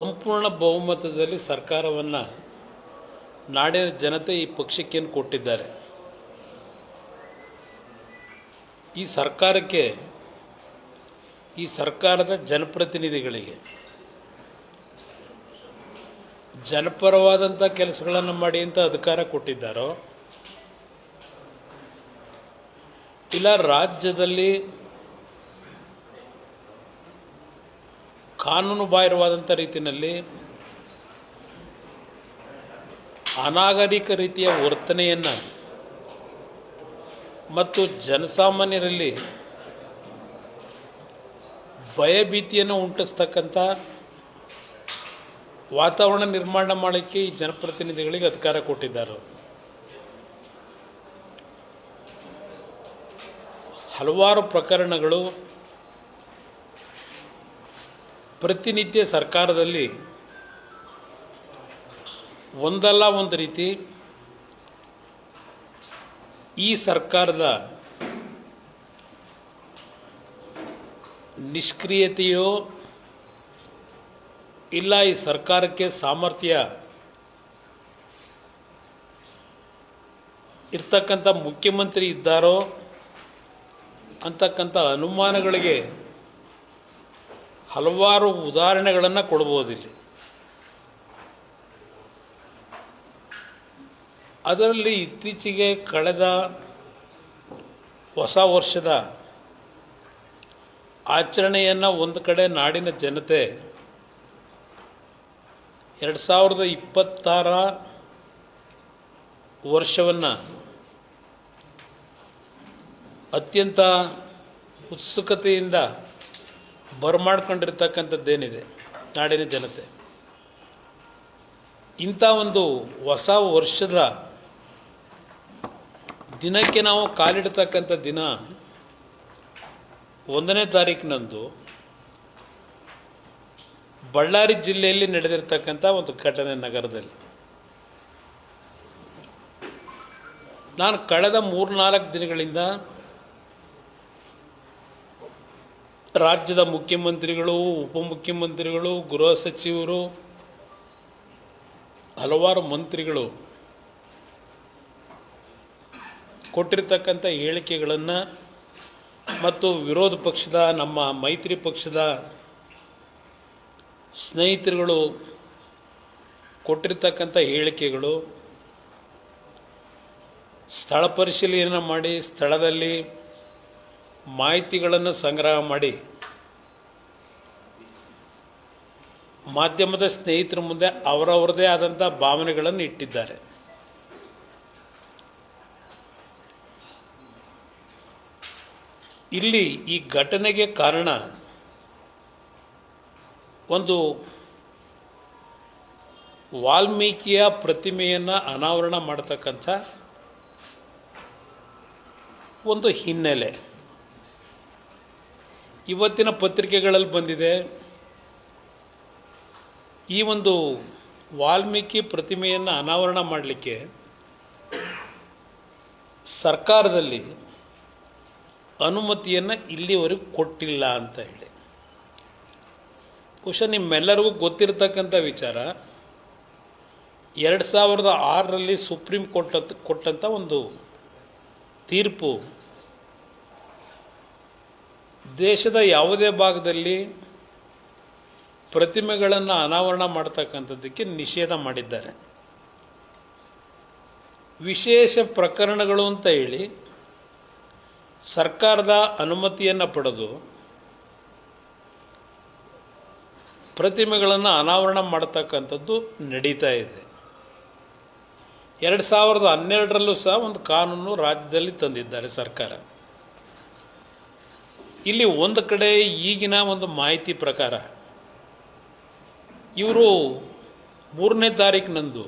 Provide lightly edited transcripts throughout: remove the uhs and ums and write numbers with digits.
ಸಂಪೂರ್ಣ ಬಹುಮತದಲ್ಲಿ ಸರ್ಕಾರವನ್ನು ನಾಡಿನ ಜನತೆ ಈ ಪಕ್ಷಕ್ಕೇನು ಕೊಟ್ಟಿದ್ದಾರೆ. ಈ ಸರ್ಕಾರಕ್ಕೆ, ಈ ಸರ್ಕಾರದ ಜನಪ್ರತಿನಿಧಿಗಳಿಗೆ ಜನಪರವಾದಂಥ ಕೆಲಸಗಳನ್ನು ಮಾಡಿ ಅಂತ ಅಧಿಕಾರ ಕೊಟ್ಟಿದ್ದಾರೋ, ಇಲ್ಲ ರಾಜ್ಯದಲ್ಲಿ ಕಾನೂನು ಬಾಹಿರವಾದಂಥ ರೀತಿಯಲ್ಲಿ ಅನಾಗರಿಕ ರೀತಿಯ ವರ್ತನೆಯನ್ನು ಮತ್ತು ಜನಸಾಮಾನ್ಯರಲ್ಲಿ ಭಯಭೀತಿಯನ್ನು ಉಂಟಿಸ್ತಕ್ಕಂಥ ವಾತಾವರಣ ನಿರ್ಮಾಣ ಮಾಡಲಿಕ್ಕೆ ಈ ಜನಪ್ರತಿನಿಧಿಗಳಿಗೆ ಅಧಿಕಾರ ಕೊಟ್ಟಿದ್ದಾರೆ. ಹಲವಾರು ಪ್ರಕರಣಗಳು ಪ್ರತಿನಿತ್ಯ ಸರ್ಕಾರದಲ್ಲಿ ಒಂದಲ್ಲ ಒಂದು ರೀತಿ ಈ ಸರ್ಕಾರದ ನಿಷ್ಕ್ರಿಯತೆಯೋ ಇಲ್ಲ ಈ ಸರ್ಕಾರಕ್ಕೆ ಸಾಮರ್ಥ್ಯ ಇರ್ತಕ್ಕಂಥ ಮುಖ್ಯಮಂತ್ರಿ ಇದ್ದಾರೋ ಅಂತಕ್ಕಂಥ ಅನುಮಾನಗಳಿಗೆ ಹಲವಾರು ಉದಾಹರಣೆಗಳನ್ನು ಕೊಡ್ಬೋದಿಲ್ಲಿ. ಅದರಲ್ಲಿ ಇತ್ತೀಚೆಗೆ ಕಳೆದ ಹೊಸ ವರ್ಷದ ಆಚರಣೆಯನ್ನು ಒಂದು ಕಡೆ ನಾಡಿನ ಜನತೆ 2026 ವರ್ಷವನ್ನು ಅತ್ಯಂತ ಉತ್ಸುಕತೆಯಿಂದ ಬರಮಾಡ್ಕೊಂಡಿರ್ತಕ್ಕಂಥದ್ದೇನಿದೆ ನಾಡಿನ ಜನತೆ, ಇಂಥ ಒಂದು ಹೊಸ ವರ್ಷದ ದಿನಕ್ಕೆ ನಾವು ಕಾಲಿಡ್ತಕ್ಕಂಥ ದಿನ 1ನೇ ತಾರೀಕಿನಂದು ಬಳ್ಳಾರಿ ಜಿಲ್ಲೆಯಲ್ಲಿ ನಡೆದಿರ್ತಕ್ಕಂಥ ಒಂದು ಘಟನೆ. ನಗರದಲ್ಲಿ ನಾನು ಕಳೆದ 3-4 ದಿನಗಳಿಂದ ರಾಜ್ಯದ ಮುಖ್ಯಮಂತ್ರಿಗಳು, ಉಪಮುಖ್ಯಮಂತ್ರಿಗಳು, ಗೃಹ ಸಚಿವರು, ಹಲವಾರು ಮಂತ್ರಿಗಳು ಕೊಟ್ಟಿರ್ತಕ್ಕಂಥ ಹೇಳಿಕೆಗಳನ್ನು ಮತ್ತು ವಿರೋಧ ಪಕ್ಷದ ನಮ್ಮ ಮೈತ್ರಿ ಪಕ್ಷದ ಸ್ನೇಹಿತರುಗಳು ಕೊಟ್ಟಿರ್ತಕ್ಕಂಥ ಹೇಳಿಕೆಗಳು, ಸ್ಥಳ ಪರಿಶೀಲನೆ ಮಾಡಿ ಸ್ಥಳದಲ್ಲಿ ಮಾಹಿತಿಗಳನ್ನು ಸಂಗ್ರಹ ಮಾಡಿ ಮಾಧ್ಯಮದ ಸ್ನೇಹಿತರ ಮುಂದೆ ಅವರವರದೇ ಆದಂಥ ಭಾವನೆಗಳನ್ನು ಇಟ್ಟಿದ್ದಾರೆ. ಇಲ್ಲಿ ಈ ಘಟನೆಗೆ ಕಾರಣ ಒಂದು ವಾಲ್ಮೀಕಿಯ ಪ್ರತಿಮೆಯನ್ನು ಅನಾವರಣ ಮಾಡತಕ್ಕಂಥ ಒಂದು ಹಿನ್ನೆಲೆ ಇವತ್ತಿನ ಪತ್ರಿಕೆಗಳಲ್ಲಿ ಬಂದಿದೆ. ಈ ಒಂದು ವಾಲ್ಮೀಕಿ ಪ್ರತಿಮೆಯನ್ನು ಅನಾವರಣ ಮಾಡಲಿಕ್ಕೆ ಸರ್ಕಾರದಲ್ಲಿ ಅನುಮತಿಯನ್ನು ಇಲ್ಲಿವರೆಗೂ ಕೊಟ್ಟಿಲ್ಲ ಅಂತ ಹೇಳಿ. ಬಹುಶಃ ನಿಮ್ಮೆಲ್ಲರಿಗೂ ಗೊತ್ತಿರತಕ್ಕಂಥ ವಿಚಾರ, 2006ರಲ್ಲಿ ಸುಪ್ರೀಂ ಕೋರ್ಟ್ ಕೊಟ್ಟಂಥ ಒಂದು ತೀರ್ಪು ದೇಶದ ಯಾವುದೇ ಭಾಗದಲ್ಲಿ ಪ್ರತಿಮೆಗಳನ್ನು ಅನಾವರಣ ಮಾಡ್ತಕ್ಕಂಥದ್ದಕ್ಕೆ ನಿಷೇಧ ಮಾಡಿದ್ದಾರೆ. ವಿಶೇಷ ಪ್ರಕರಣಗಳು ಅಂತ ಹೇಳಿ ಸರ್ಕಾರದ ಅನುಮತಿಯನ್ನು ಪಡೆದು ಪ್ರತಿಮೆಗಳನ್ನು ಅನಾವರಣ ಮಾಡ್ತಕ್ಕಂಥದ್ದು ನಡೀತಾ ಇದೆ. 2012ರಲ್ಲೂ ಸಹ ಒಂದು ಕಾನೂನು ರಾಜ್ಯದಲ್ಲಿ ತಂದಿದ್ದಾರೆ ಸರ್ಕಾರ. ಇಲ್ಲಿ ಒಂದು ಕಡೆ ಈಗಿನ ಒಂದು ಮಾಹಿತಿ ಪ್ರಕಾರ ಇವರು 3ನೇ ತಾರೀಕಿನಂದು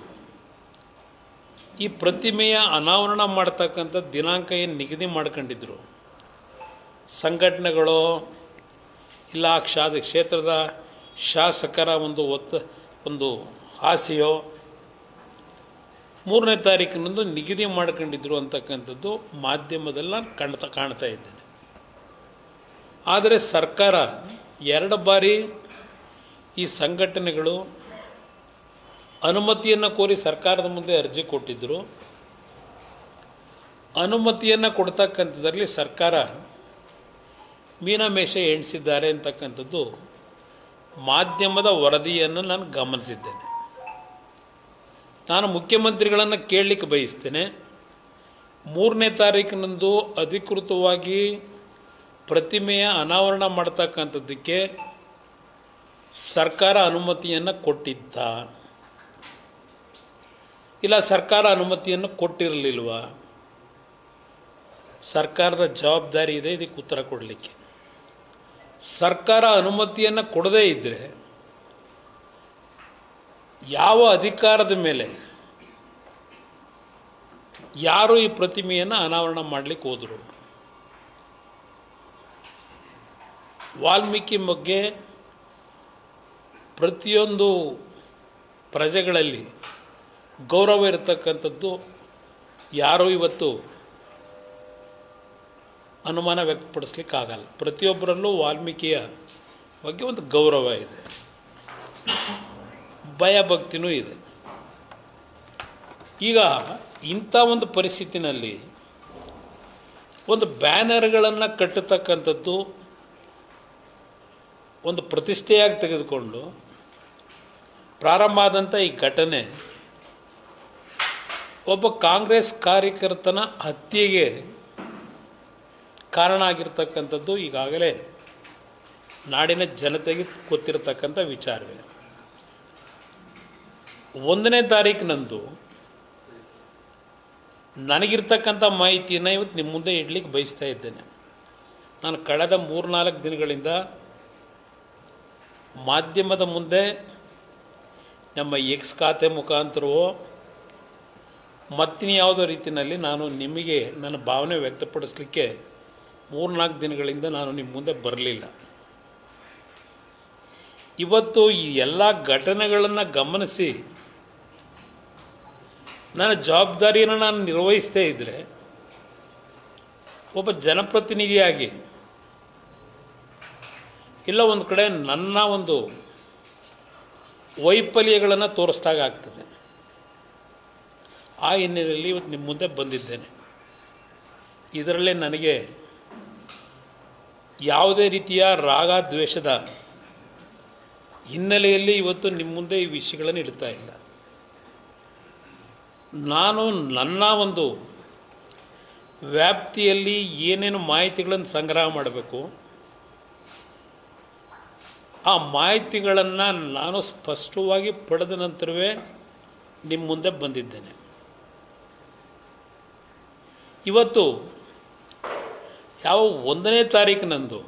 ಈ ಪ್ರತಿಮೆಯ ಅನಾವರಣ ಮಾಡ್ತಕ್ಕಂಥ ದಿನಾಂಕ ಏನು ನಿಗದಿ ಮಾಡ್ಕೊಂಡಿದ್ರು, ಸಂಘಟನೆಗಳು ಇಲ್ಲ ಕ್ಷೇತ್ರದ ಶಾಸಕರ ಒಂದು ಆಸೆಯೋ 3ನೇ ತಾರೀಕಿನಂದು ನಿಗದಿ ಮಾಡ್ಕೊಂಡಿದ್ರು ಅಂತಕ್ಕಂಥದ್ದು ಮಾಧ್ಯಮದಲ್ಲಿ ಕಾಣ್ತಾ ಇದ್ದೇನೆ. ಆದರೆ ಸರ್ಕಾರ 2 ಬಾರಿ ಈ ಸಂಘಟನೆಗಳು ಅನುಮತಿಯನ್ನು ಕೋರಿ ಸರ್ಕಾರದ ಮುಂದೆ ಅರ್ಜಿ ಕೊಟ್ಟಿದ್ದರು. ಅನುಮತಿಯನ್ನು ಕೊಡ್ತಕ್ಕಂಥದ್ರಲ್ಲಿ ಸರ್ಕಾರ ಮೀನಮೇಷ ಎಣಿಸಿದ್ದಾರೆ ಅಂತಕ್ಕಂಥದ್ದು ಮಾಧ್ಯಮದ ವರದಿಯನ್ನು ನಾನು ಗಮನಿಸಿದ್ದೇನೆ. ನಾನು ಮುಖ್ಯಮಂತ್ರಿಗಳನ್ನು ಕೇಳಲಿಕ್ಕೆ ಬಯಸ್ತೇನೆ, 3ನೇ ತಾರೀಕಿನಂದು ಅಧಿಕೃತವಾಗಿ ಪ್ರತಿಮೆಯ ಅನಾವರಣ ಮಾಡ್ತಕ್ಕಂಥದ್ದಕ್ಕೆ ಸರ್ಕಾರ ಅನುಮತಿಯನ್ನು ಕೊಟ್ಟಿದ್ದ, ಇಲ್ಲ ಸರ್ಕಾರ ಅನುಮತಿಯನ್ನು ಕೊಟ್ಟಿರಲಿಲ್ವಾ? ಸರ್ಕಾರದ ಜವಾಬ್ದಾರಿ ಇದೆ ಇದಕ್ಕೆ ಉತ್ತರ ಕೊಡಲಿಕ್ಕೆ. ಸರ್ಕಾರ ಅನುಮತಿಯನ್ನು ಕೊಡದೇ ಇದ್ದರೆ ಯಾವ ಅಧಿಕಾರದ ಮೇಲೆ ಯಾರು ಈ ಪ್ರತಿಮೆಯನ್ನು ಅನಾವರಣ ಮಾಡಲಿಕ್ಕೆ ಹೋದರು? ವಾಲ್ಮೀಕಿ ಬಗ್ಗೆ ಪ್ರತಿಯೊಂದು ಪ್ರಜೆಗಳಲ್ಲಿ ಗೌರವ ಇರತಕ್ಕಂಥದ್ದು ಯಾರೂ ಇವತ್ತು ಅನುಮಾನ ವ್ಯಕ್ತಪಡಿಸ್ಲಿಕ್ಕಾಗಲ್ಲ. ಪ್ರತಿಯೊಬ್ಬರಲ್ಲೂ ವಾಲ್ಮೀಕಿಯ ಬಗ್ಗೆ ಒಂದು ಗೌರವ ಇದೆ, ಭಯಭಕ್ತಿನೂ ಇದೆ. ಈಗ ಇಂಥ ಒಂದು ಪರಿಸ್ಥಿತಿನಲ್ಲಿ ಒಂದು ಬ್ಯಾನರ್ಗಳನ್ನು ಕಟ್ಟತಕ್ಕಂಥದ್ದು ಒಂದು ಪ್ರತಿಷ್ಠೆಯಾಗಿ ತೆಗೆದುಕೊಂಡು ಪ್ರಾರಂಭ ಆದಂಥ ಈ ಘಟನೆ ಒಬ್ಬ ಕಾಂಗ್ರೆಸ್ ಕಾರ್ಯಕರ್ತನ ಹತ್ಯೆಗೆ ಕಾರಣ ಆಗಿರ್ತಕ್ಕಂಥದ್ದು ಈಗಾಗಲೇ ನಾಡಿನ ಜನತೆಗೆ ಗೊತ್ತಿರತಕ್ಕಂಥ ವಿಚಾರವೇ. 1ನೇ ತಾರೀಕಿನಂದು ನನಗಿರ್ತಕ್ಕಂಥ ಮಾಹಿತಿಯನ್ನು ಇವತ್ತು ನಿಮ್ಮ ಮುಂದೆ ಇಡಲಿಕ್ಕೆ ಬಯಸ್ತಾ ಇದ್ದೇನೆ. ನಾನು ಕಳೆದ 3-4 ದಿನಗಳಿಂದ ಮಾಧ್ಯಮದ ಮುಂದೆ ನಮ್ಮ ಎಕ್ಸ್ ಖಾತೆ ಮುಖಾಂತರವೋ ಮತ್ತಿನ್ಯಾವುದೋ ರೀತಿಯಲ್ಲಿ ನಾನು ನಿಮಗೆ ನನ್ನ ಭಾವನೆ ವ್ಯಕ್ತಪಡಿಸಲಿಕ್ಕೆ 3-4 ದಿನಗಳಿಂದ ನಾನು ನಿಮ್ಮ ಮುಂದೆ ಬರಲಿಲ್ಲ. ಇವತ್ತು ಈ ಎಲ್ಲ ಘಟನೆಗಳನ್ನು ಗಮನಿಸಿ ನನ್ನ ಜವಾಬ್ದಾರಿಯನ್ನು ನಾನು ನಿರ್ವಹಿಸ್ತೇ ಇದ್ದರೆ ಒಬ್ಬ ಜನಪ್ರತಿನಿಧಿಯಾಗಿ ಇಲ್ಲ ಒಂದು ಕಡೆ ನನ್ನ ಒಂದು ವೈಫಲ್ಯಗಳನ್ನು ತೋರಿಸ್ದಾಗ ಆಗ್ತದೆ. ಆ ಹಿನ್ನೆಲೆಯಲ್ಲಿ ಇವತ್ತು ನಿಮ್ಮ ಮುಂದೆ ಬಂದಿದ್ದೇನೆ. ಇದರಲ್ಲೇ ನನಗೆ ಯಾವುದೇ ರೀತಿಯ ರಾಗ ದ್ವೇಷದ ಹಿನ್ನೆಲೆಯಲ್ಲಿ ಇವತ್ತು ನಿಮ್ಮ ಮುಂದೆ ಈ ವಿಷಯಗಳನ್ನು ಇಡ್ತಾ ಇಲ್ಲ. ನಾನು ನನ್ನ ಒಂದು ವ್ಯಾಪ್ತಿಯಲ್ಲಿ ಏನೇನು ಮಾಹಿತಿಗಳನ್ನು ಸಂಗ್ರಹ ಮಾಡಬೇಕು ಆ ಮಾಹಿತಿಗಳನ್ನು ನಾನು ಸ್ಪಷ್ಟವಾಗಿ ಪಡೆದ ನಂತರವೇ ನಿಮ್ಮ ಮುಂದೆ ಬಂದಿದ್ದೇನೆ. ಇವತ್ತು ಯಾವ 1ನೇ ತಾರೀಕಿನಂದು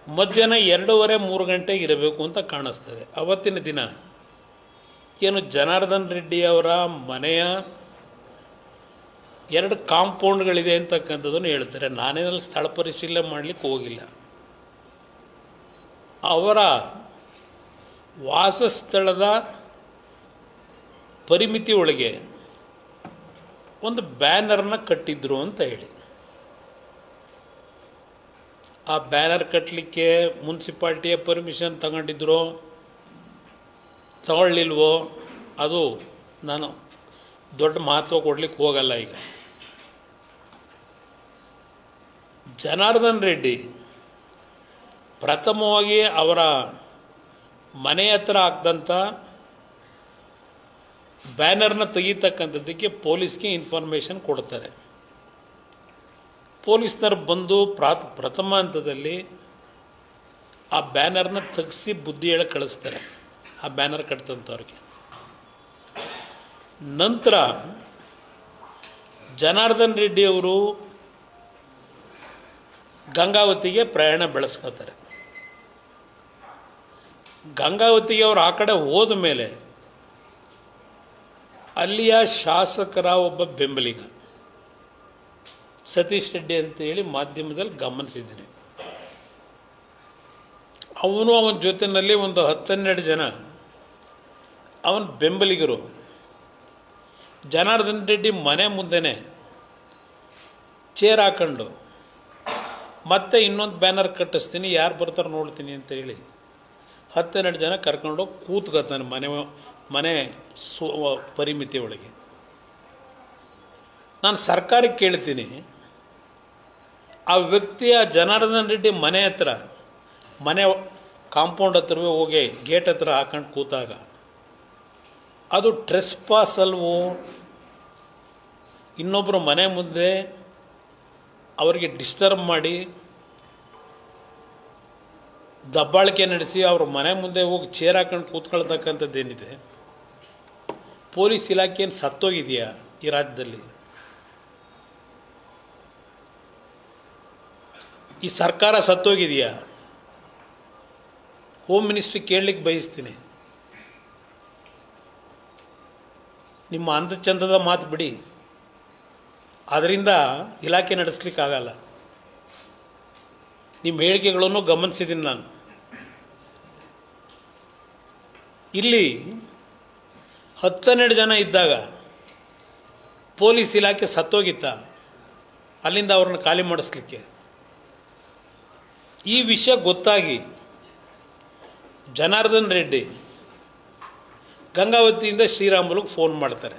ಮಧ್ಯಾಹ್ನ 2:30-3 ಗಂಟೆಗೆ ಇರಬೇಕು ಅಂತ ಕಾಣಿಸ್ತದೆ. ಅವತ್ತಿನ ದಿನ ಏನು ಜನಾರ್ದನ್ ರೆಡ್ಡಿ ಅವರ ಮನೆಯ 2 ಕಾಂಪೌಂಡ್ಗಳಿದೆ ಅಂತಕ್ಕಂಥದ್ದನ್ನು ಹೇಳ್ತಾರೆ. ನಾನೇನಲ್ಲಿ ಸ್ಥಳ ಪರಿಶೀಲನೆ ಮಾಡಲಿಕ್ಕೆ ಹೋಗಿಲ್ಲ. ಅವರ ವಾಸಸ್ಥಳದ ಪರಿಮಿತಿ ಒಳಗೆ ಒಂದು ಬ್ಯಾನರ್ನ ಕಟ್ಟಿದ್ರು ಅಂತ ಹೇಳಿ, ಆ ಬ್ಯಾನರ್ ಕಟ್ಟಲಿಕ್ಕೆ ಮುನ್ಸಿಪಾಲ್ಟಿಯ ಪರ್ಮಿಷನ್ ತಗೊಂಡಿದ್ರೋ ತಗೊಳ್ಳಿಲ್ವೋ ಅದು ನಾನು ದೊಡ್ಡ ಮಹತ್ವ ಕೊಡಲಿಕ್ಕೆ ಹೋಗಲ್ಲ. ಈಗ ಜನಾರ್ದನ್ ರೆಡ್ಡಿ ಪ್ರಥಮವಾಗಿ ಅವರ ಮನೆ ಹತ್ರ ಹಾಕಿದಂಥ ಬ್ಯಾನರ್ನ ತೆಗೀತಕ್ಕಂಥದ್ದಕ್ಕೆ ಪೊಲೀಸ್ಗೆ ಇನ್ಫಾರ್ಮೇಷನ್ ಕೊಡ್ತಾರೆ. ಪೊಲೀಸ್ನರು ಬಂದು ಪ್ರಥಮ ಹಂತದಲ್ಲಿ ಆ ಬ್ಯಾನರ್ನ ತೆಗೆಸಿ ಬುದ್ಧಿ ಹೇಳಿ ಕಳಿಸ್ತಾರೆ ಆ ಬ್ಯಾನರ್ ಕಟ್ತಂಥವ್ರಿಗೆ. ನಂತರ ಜನಾರ್ದನ್ ರೆಡ್ಡಿ ಅವರು ಗಂಗಾವತಿಗೆ ಪ್ರಯಾಣ ಬೆಳೆಸ್ಕೋತಾರೆ. ಗಂಗಾವತಿಗೆ ಅವರು ಆ ಕಡೆ ಹೋದ ಮೇಲೆ ಅಲ್ಲಿಯ ಶಾಸಕರ ಒಬ್ಬ ಬೆಂಬಲಿಗ ಸತೀಶ್ ರೆಡ್ಡಿ ಅಂತೇಳಿ ಮಾಧ್ಯಮದಲ್ಲಿ ಗಮನಿಸಿದ್ದೀನಿ. ಅವನ ಜೊತೆಯಲ್ಲಿ ಒಂದು 10-12 ಜನ ಅವನ ಬೆಂಬಲಿಗರು ಜನಾರ್ದನ್ ರೆಡ್ಡಿ ಮನೆ ಮುಂದೆನೇ ಚೇರ್ ಹಾಕೊಂಡು ಮತ್ತೆ ಇನ್ನೊಂದು ಬ್ಯಾನರ್ ಕಟ್ಟಿಸ್ತೀನಿ, ಯಾರು ಬರ್ತಾರೆ ನೋಡ್ತೀನಿ ಅಂತ ಹೇಳಿ 10-12 ಜನ ಕರ್ಕೊಂಡೋಗಿ ಕೂತ್ಕೊತಾನೆ ಮನೆ ಪರಿಮಿತಿ ಒಳಗೆ. ನಾನು ಸರ್ಕಾರಕ್ಕೆ ಕೇಳ್ತೀನಿ, ಆ ವ್ಯಕ್ತಿಯ ಜನಾರ್ದನ್ ರೆಡ್ಡಿ ಮನೆ ಹತ್ರ, ಮನೆ ಕಾಂಪೌಂಡ್ ಹತ್ರವೇ ಹೋಗಿ ಗೇಟ್ ಹತ್ರ ಹಾಕೊಂಡು ಕೂತಾಗ ಅದು ಟ್ರೆಸ್ಪಾಸ್ ಅಲ್ವೋ? ಇನ್ನೊಬ್ಬರು ಮನೆ ಮುಂದೆ ಅವರಿಗೆ ಡಿಸ್ಟರ್ಬ್ ಮಾಡಿ ದಬ್ಬಾಳಿಕೆ ನಡೆಸಿ ಅವ್ರ ಮನೆ ಮುಂದೆ ಹೋಗಿ ಚೇರ್ ಹಾಕೊಂಡು ಕೂತ್ಕೊಳ್ತಕ್ಕಂಥದ್ದೇನಿದೆ, ಪೊಲೀಸ್ ಇಲಾಖೆಯನ್ನು ಸತ್ತೋಗಿದೆಯಾ ಈ ರಾಜ್ಯದಲ್ಲಿ? ಈ ಸರ್ಕಾರ ಸತ್ತೋಗಿದೆಯಾ? ಹೋಮ್ ಮಿನಿಸ್ಟ್ರಿ ಕೇಳಲಿಕ್ಕೆ ಬಯಸ್ತೀನಿ. ನಿಮ್ಮ ಅಂದಚಂದದ ಮಾತು ಬಿಡಿ, ಅದರಿಂದ ಇಲಾಖೆ ನಡೆಸಲಿಕ್ಕಾಗಲ್ಲ. ನಿಮ್ಮ ಹೇಳಿಕೆಗಳನ್ನು ಗಮನಿಸಿದ್ದೀನಿ ನಾನು. ಇಲ್ಲಿ 10-12 ಜನ ಇದ್ದಾಗ ಪೊಲೀಸ್ ಇಲಾಖೆ ಸತ್ತೋಗಿತ್ತ ಅಲ್ಲಿಂದ ಅವ್ರನ್ನ ಖಾಲಿ ಮಾಡಿಸ್ಲಿಕ್ಕೆ? ಈ ವಿಷಯ ಗೊತ್ತಾಗಿ ಜನಾರ್ದನ್ ರೆಡ್ಡಿ ಗಂಗಾವತಿಯಿಂದ ಶ್ರೀರಾಮುಲುಗೆ ಫೋನ್ ಮಾಡ್ತಾರೆ.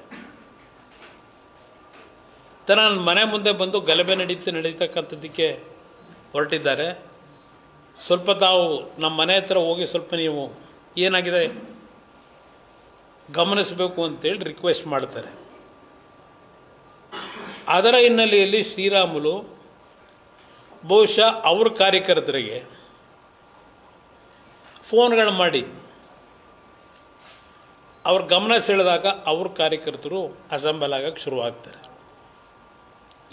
ನನ್ನ ಮನೆ ಮುಂದೆ ಬಂದು ಗಲಭೆ ನಡೀತಕ್ಕಂಥದ್ದಕ್ಕೆ ಹೊರಟಿದ್ದಾರೆ, ಸ್ವಲ್ಪ ತಾವು ನಮ್ಮ ಮನೆ ಹತ್ರ ಹೋಗಿ ಸ್ವಲ್ಪ ನೀವು ಏನಾಗಿದೆ ಗಮನಿಸಬೇಕು ಅಂತೇಳಿ ರಿಕ್ವೆಸ್ಟ್ ಮಾಡ್ತಾರೆ. ಅದರ ಹಿನ್ನೆಲೆಯಲ್ಲಿ ಶ್ರೀರಾಮುಲು ಬಹುಶಃ ಅವ್ರ ಕಾರ್ಯಕರ್ತರಿಗೆ ಫೋನ್ಗಳು ಮಾಡಿ ಅವ್ರ ಗಮನ ಸೆಳೆದಾಗ ಅವ್ರ ಕಾರ್ಯಕರ್ತರು ಅಸೆಂಬಲ್ ಆಗಕ್ಕೆ ಶುರುವಾಗ್ತಾರೆ.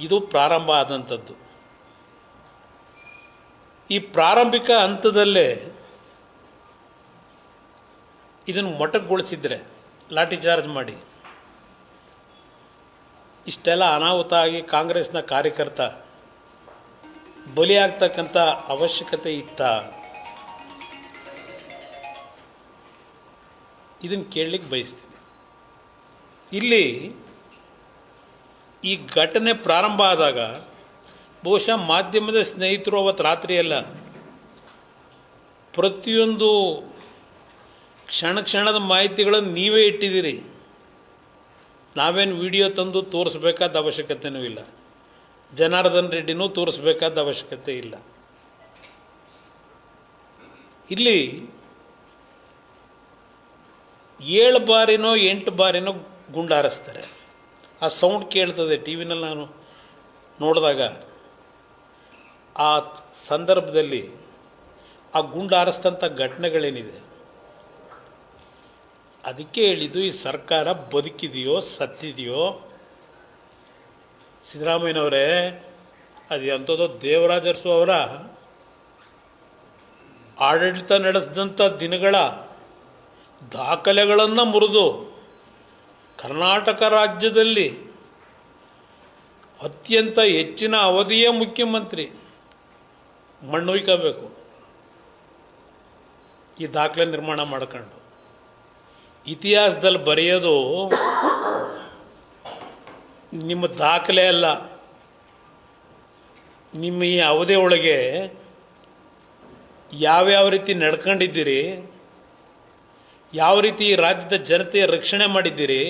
ಇದು ಪ್ರಾರಂಭ ಆದಂಥದ್ದು. ಈ ಪ್ರಾರಂಭಿಕ ಹಂತದಲ್ಲೇ ಇದನ್ನು ಮೊಟಕುಗೊಳಿಸಿದರೆ, ಲಾಠಿ ಚಾರ್ಜ್ ಮಾಡಿ ಇಷ್ಟೆಲ್ಲ ಅನಾಹುತ ಆಗಿ ಕಾಂಗ್ರೆಸ್ನ ಕಾರ್ಯಕರ್ತ ಬಲಿಯಾಗ್ತಕ್ಕಂಥ ಅವಶ್ಯಕತೆ ಇತ್ತ? ಇದನ್ನು ಕೇಳಲಿಕ್ಕೆ ಬಯಸ್ತೀನಿ. ಇಲ್ಲಿ ಈ ಘಟನೆ ಪ್ರಾರಂಭ ಆದಾಗ ಬಹುಶಃ ಮಾಧ್ಯಮದ ಸ್ನೇಹಿತರು ಅವತ್ತು ರಾತ್ರಿಯೆಲ್ಲ ಪ್ರತಿಯೊಂದು ಕ್ಷಣದ ಮಾಹಿತಿಗಳನ್ನು ನೀವೇ ಇಟ್ಟಿದ್ದೀರಿ. ನಾವೇನು ವಿಡಿಯೋ ತಂದು ತೋರಿಸ್ಬೇಕಾದ ಅವಶ್ಯಕತೆಯೂ ಇಲ್ಲ, ಜನಾರ್ದನ್ ರೆಡ್ಡಿನೂ ತೋರಿಸ್ಬೇಕಾದ ಅವಶ್ಯಕತೆ ಇಲ್ಲ. ಇಲ್ಲಿ 7 ಬಾರಿನೋ 8 ಬಾರಿನೋ ಗುಂಡು ಹಾರಿಸ್ತಾರೆ. ಆ ಸೌಂಡ್ ಕೇಳ್ತದೆ ಟಿ ವಿನಲ್ಲಿ. ನಾನು ನೋಡಿದಾಗ ಆ ಸಂದರ್ಭದಲ್ಲಿ ಆ ಗುಂಡು ಹಾರಿಸ್ತಂಥ ಘಟನೆಗಳೇನಿದೆ, ಅದಕ್ಕೆ ಹೇಳಿದ್ದು ಈ ಸರ್ಕಾರ ಬದುಕಿದೆಯೋ ಸತ್ತಿದೆಯೋ. ಸಿದ್ದರಾಮಯ್ಯನವರೇ, ಅದು ಎಂಥದೋ ದೇವರಾಜ ಅರಸು ಅವರ ಆಡಳಿತ ನಡೆಸಿದಂಥ ದಿನಗಳ ದಾಖಲೆಗಳನ್ನು ಮುರಿದು ಕರ್ನಾಟಕ ರಾಜ್ಯದಲ್ಲಿ ಅತ್ಯಂತ ಹೆಚ್ಚಿನ ಅವಧಿಯ ಮುಖ್ಯಮಂತ್ರಿ ಮಣ್ಣೊಯ್ಕೋಬೇಕು ಈ ದಾಖಲೆ ನಿರ್ಮಾಣ ಮಾಡ್ಕೊಂಡು. ಇತಿಹಾಸದಲ್ಲಿ ಬರೆಯೋದು ನಿಮ್ಮ ದಾಖಲೆ ಅಲ್ಲ, ನಿಮ್ಮ ಈ ಅವಧಿ ಒಳಗೆ ಯಾವ್ಯಾವ ರೀತಿ ನಡ್ಕೊಂಡಿದ್ದೀರಿ, ಯಾವ ರೀತಿ ಈ ರಾಜ್ಯದ ಜನತೆಯ ರಕ್ಷಣೆ ಮಾಡಿದ್ದೀರಿ,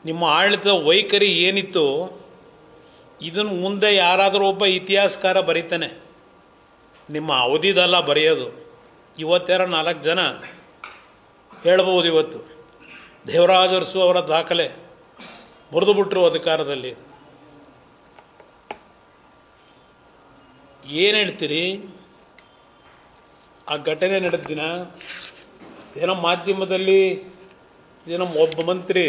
ನಿಮ್ಮ ಆಡಳಿತದ ವೈಖರಿ ಏನಿತ್ತು, ಇದನ್ನು ಮುಂದೆ ಯಾರಾದರೂ ಒಬ್ಬ ಇತಿಹಾಸಕಾರ ಬರೀತಾನೆ. ನಿಮ್ಮ ಅವಧಿದಲ್ಲ ಬರೆಯೋದು. ಇವತ್ತಾರ 4 ಜನ ಹೇಳ್ಬೋದು, ಇವತ್ತು ದೇವರಾಜ ಅರಸು ಅವರ ದಾಖಲೆ ಮುರಿದು ಬಿಟ್ಟರು ಅಧಿಕಾರದಲ್ಲಿ. ಏನು ಹೇಳ್ತೀರಿ? ಆ ಘಟನೆ ನಡೆದ ದಿನ ಏನೋ ಮಾಧ್ಯಮದಲ್ಲಿ ಏನೋ ಒಬ್ಬ ಮಂತ್ರಿ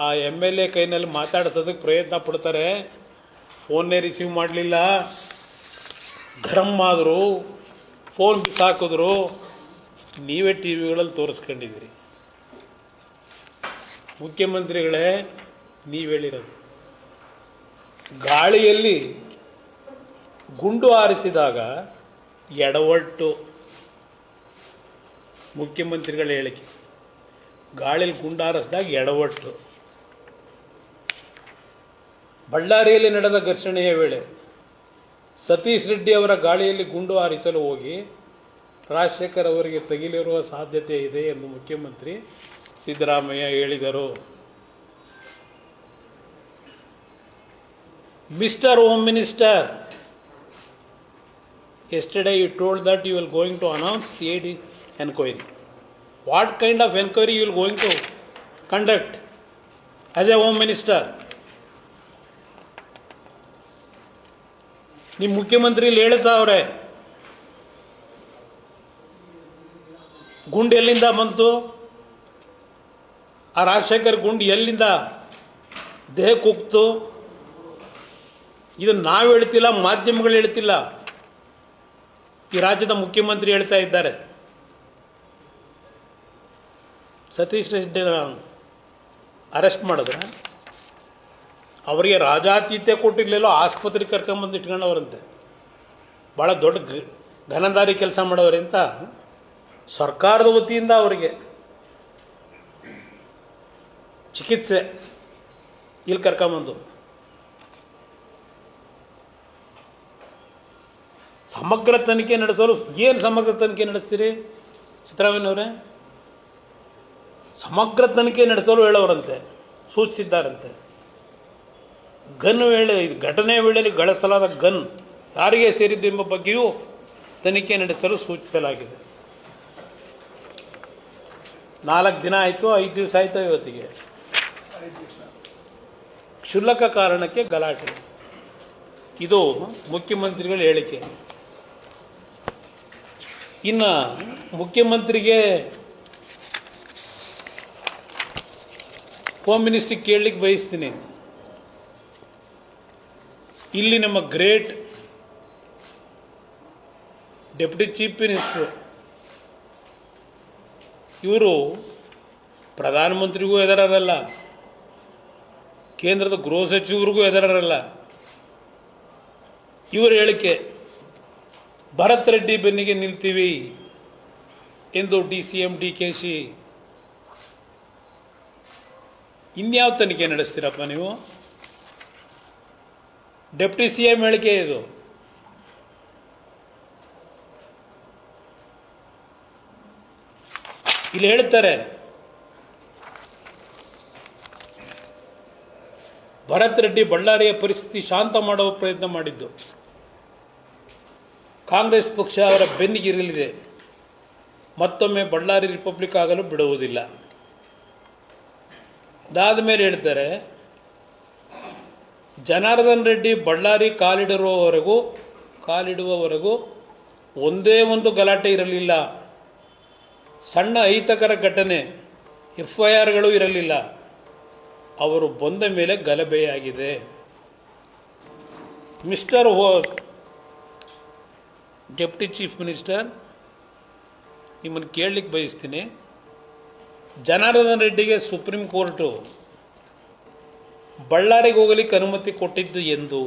ಆ MLA ಕೈನಲ್ಲಿ ಮಾತಾಡಿಸೋದಕ್ಕೆ ಪ್ರಯತ್ನ ಪಡ್ತಾರೆ, ಫೋನ್ನೇ ರಿಸೀವ್ ಮಾಡಲಿಲ್ಲ, ಗರಂ ಆದರು, ಫೋನ್ ಬಿಸಾಕಿದ್ರು. ನೀವೇ ಟಿ ವಿಗಳಲ್ಲಿ ತೋರಿಸ್ಕೊಂಡಿದ್ದೀರಿ. ಮುಖ್ಯಮಂತ್ರಿಗಳೇ, ನೀವು ಹೇಳಿರೋದು ಗಾಳಿಯಲ್ಲಿ ಗುಂಡು ಹಾರಿಸಿದಾಗ ಎಡವಟ್ಟು. ಮುಖ್ಯಮಂತ್ರಿಗಳ ಹೇಳಿಕೆ, ಗಾಳಿಯಲ್ಲಿ ಗುಂಡು ಹಾರಿಸಿದಾಗ ಎಡವಟ್ಟು. ಬಳ್ಳಾರಿಯಲ್ಲಿ ನಡೆದ ಘರ್ಷಣೆಯ ವೇಳೆ ಸತೀಶ್ ರೆಡ್ಡಿ ಅವರ ಗಾಳಿಯಲ್ಲಿ ಗುಂಡು ಹಾರಿಸಲು ಹೋಗಿ ರಾಜಶೇಖರ್ ಅವರಿಗೆ ತಗುಲಿರುವ ಸಾಧ್ಯತೆ ಇದೆ ಎಂದು ಮುಖ್ಯಮಂತ್ರಿ ಸಿದ್ದರಾಮಯ್ಯ ಹೇಳಿದರು. Mister home minister, yesterday you told that you will going to announce CID enquiry. What kind of enquiry you will going to conduct as a home minister? ನಿಮ್ಮ ಮುಖ್ಯಮಂತ್ರಿ ಹೇಳ್ತಾವ್ರೆ ಗುಂಡು ಎಲ್ಲಿಂದ ಬಂತು, ಆ ರಾಜಶೇಖರ್ ಗುಂಡು ಎಲ್ಲಿಂದ ದೇಹಕ್ಕೆ ಹೋಗ್ತು, ಇದನ್ನು ನಾವು ಹೇಳ್ತಿಲ್ಲ, ಮಾಧ್ಯಮಗಳು ಹೇಳ್ತಿಲ್ಲ, ಈ ರಾಜ್ಯದ ಮುಖ್ಯಮಂತ್ರಿ ಹೇಳ್ತಾ ಇದ್ದಾರೆ. ಸತೀಶ್ ರೆಡ್ಡಿನ ಅರೆಸ್ಟ್ ಮಾಡಿದ್ರೆ ಅವರಿಗೆ ರಾಜಾತೀತ್ಯ ಕೊಟ್ಟಿರಲಿಲ್ಲ, ಆಸ್ಪತ್ರೆಗೆ ಕರ್ಕೊಂಬಂದು ಇಟ್ಕೊಂಡವ್ರಂತೆ. ಭಾಳ ದೊಡ್ಡ ಘನದಾರಿ ಕೆಲಸ ಮಾಡೋವ್ರೆ ಅಂತ ಸರ್ಕಾರದ ವತಿಯಿಂದ ಅವರಿಗೆ ಚಿಕಿತ್ಸೆ ಇಲ್ಲಿ ಕರ್ಕೊಂಬಂದು ಸಮಗ್ರ ತನಿಖೆ ನಡೆಸಲು. ಏನು ಸಮಗ್ರ ತನಿಖೆ ನಡೆಸ್ತೀರಿ ಸಿದ್ದರಾಮಯ್ಯನವರೇ? ಸಮಗ್ರ ತನಿಖೆ ನಡೆಸಲು ಹೇಳೋರಂತೆ, ಸೂಚಿಸಿದ್ದಾರಂತೆ. ಘಟನೆ ವೇಳೆಯಲ್ಲಿ ಗಳಿಸಲಾದ ಗನ್ ಯಾರಿಗೆ ಸೇರಿದ್ದು ಎಂಬ ಬಗ್ಗೆಯೂ ತನಿಖೆ ನಡೆಸಲು ಸೂಚಿಸಲಾಗಿದೆ. 4 ದಿನ ಆಯಿತು, 5 ದಿವಸ ಆಯಿತು ಇವತ್ತಿಗೆ. ಕ್ಷುಲ್ಲಕ ಕಾರಣಕ್ಕೆ ಗಲಾಟೆ, ಇದು ಮುಖ್ಯಮಂತ್ರಿಗಳ ಹೇಳಿಕೆ. ಇನ್ನು ಮುಖ್ಯಮಂತ್ರಿಗೆ ಹೋಮ್ ಮಿನಿಸ್ಟ್ರಿಗೆ ಕೇಳಲಿಕ್ಕೆ ಬಯಸ್ತೀನಿ. ಇಲ್ಲಿ ನಮ್ಮ ಗ್ರೇಟ್ ಡೆಪ್ಯೂಟಿ ಚೀಫ್ ಮಿನಿಸ್ಟ್ರು ಇವರು ಪ್ರಧಾನಮಂತ್ರಿಗೂ ಎದುರಲ್ಲ, ಕೇಂದ್ರದ ಗೃಹ ಸಚಿವರಿಗೂ ಎದುರಲ್ಲ. ಇವರ ಹೇಳಿಕೆ ಭರತ್ ರೆಡ್ಡಿ ಬೆನ್ನಿಗೆ ನಿಲ್ತೀವಿ ಎಂದು DCM DKC. ಇನ್ಯಾವ ತನಿಖೆ ನಡೆಸ್ತೀರಪ್ಪ ನೀವು? ಡೆಪ್ಟಿ CM ಹೇಳಿಕೆ ಇದು. ಇಲ್ಲಿ ಹೇಳ್ತಾರೆ, ಭರತ್ ರೆಡ್ಡಿ ಬಳ್ಳಾರಿಯ ಪರಿಸ್ಥಿತಿ ಶಾಂತ ಮಾಡುವ ಪ್ರಯತ್ನ ಮಾಡಿದ್ದು ಕಾಂಗ್ರೆಸ್ ಪಕ್ಷ ಅವರ ಬೆನ್ನಿಗಿರಲಿದೆ, ಮತ್ತೊಮ್ಮೆ ಬಳ್ಳಾರಿ ರಿಪಬ್ಲಿಕ್ ಆಗಲು ಬಿಡುವುದಿಲ್ಲ. ಅದಾದ ಮೇಲೆ ಹೇಳ್ತಾರೆ, ಜನಾರ್ದನ್ ರೆಡ್ಡಿ ಬಳ್ಳಾರಿ ಕಾಲಿಡುವವರೆಗೂ ಒಂದೇ ಒಂದು ಗಲಾಟೆ ಇರಲಿಲ್ಲ, ಸಣ್ಣ ಅಹಿತಕರ ಘಟನೆ FIRಗಳು ಇರಲಿಲ್ಲ, ಅವರು ಬಂದ ಮೇಲೆ ಗಲಭೆಯಾಗಿದೆ. ಮಿಸ್ಟರ್ ಡೆಪ್ಟಿ ಚೀಫ್ ಮಿನಿಸ್ಟರ್, ನಿಮ್ಮನ್ನು ಕೇಳಲಿಕ್ಕೆ ಬಯಸ್ತೀನಿ, ಜನಾರ್ದನ್ ರೆಡ್ಡಿಗೆ ಸುಪ್ರೀಂ ಕೋರ್ಟು ಬಳ್ಳಾರಿಗೆ ಹೋಗಲಿಕ್ಕೆ ಅನುಮತಿ ಕೊಟ್ಟಿದ್ದು ಎಂದು?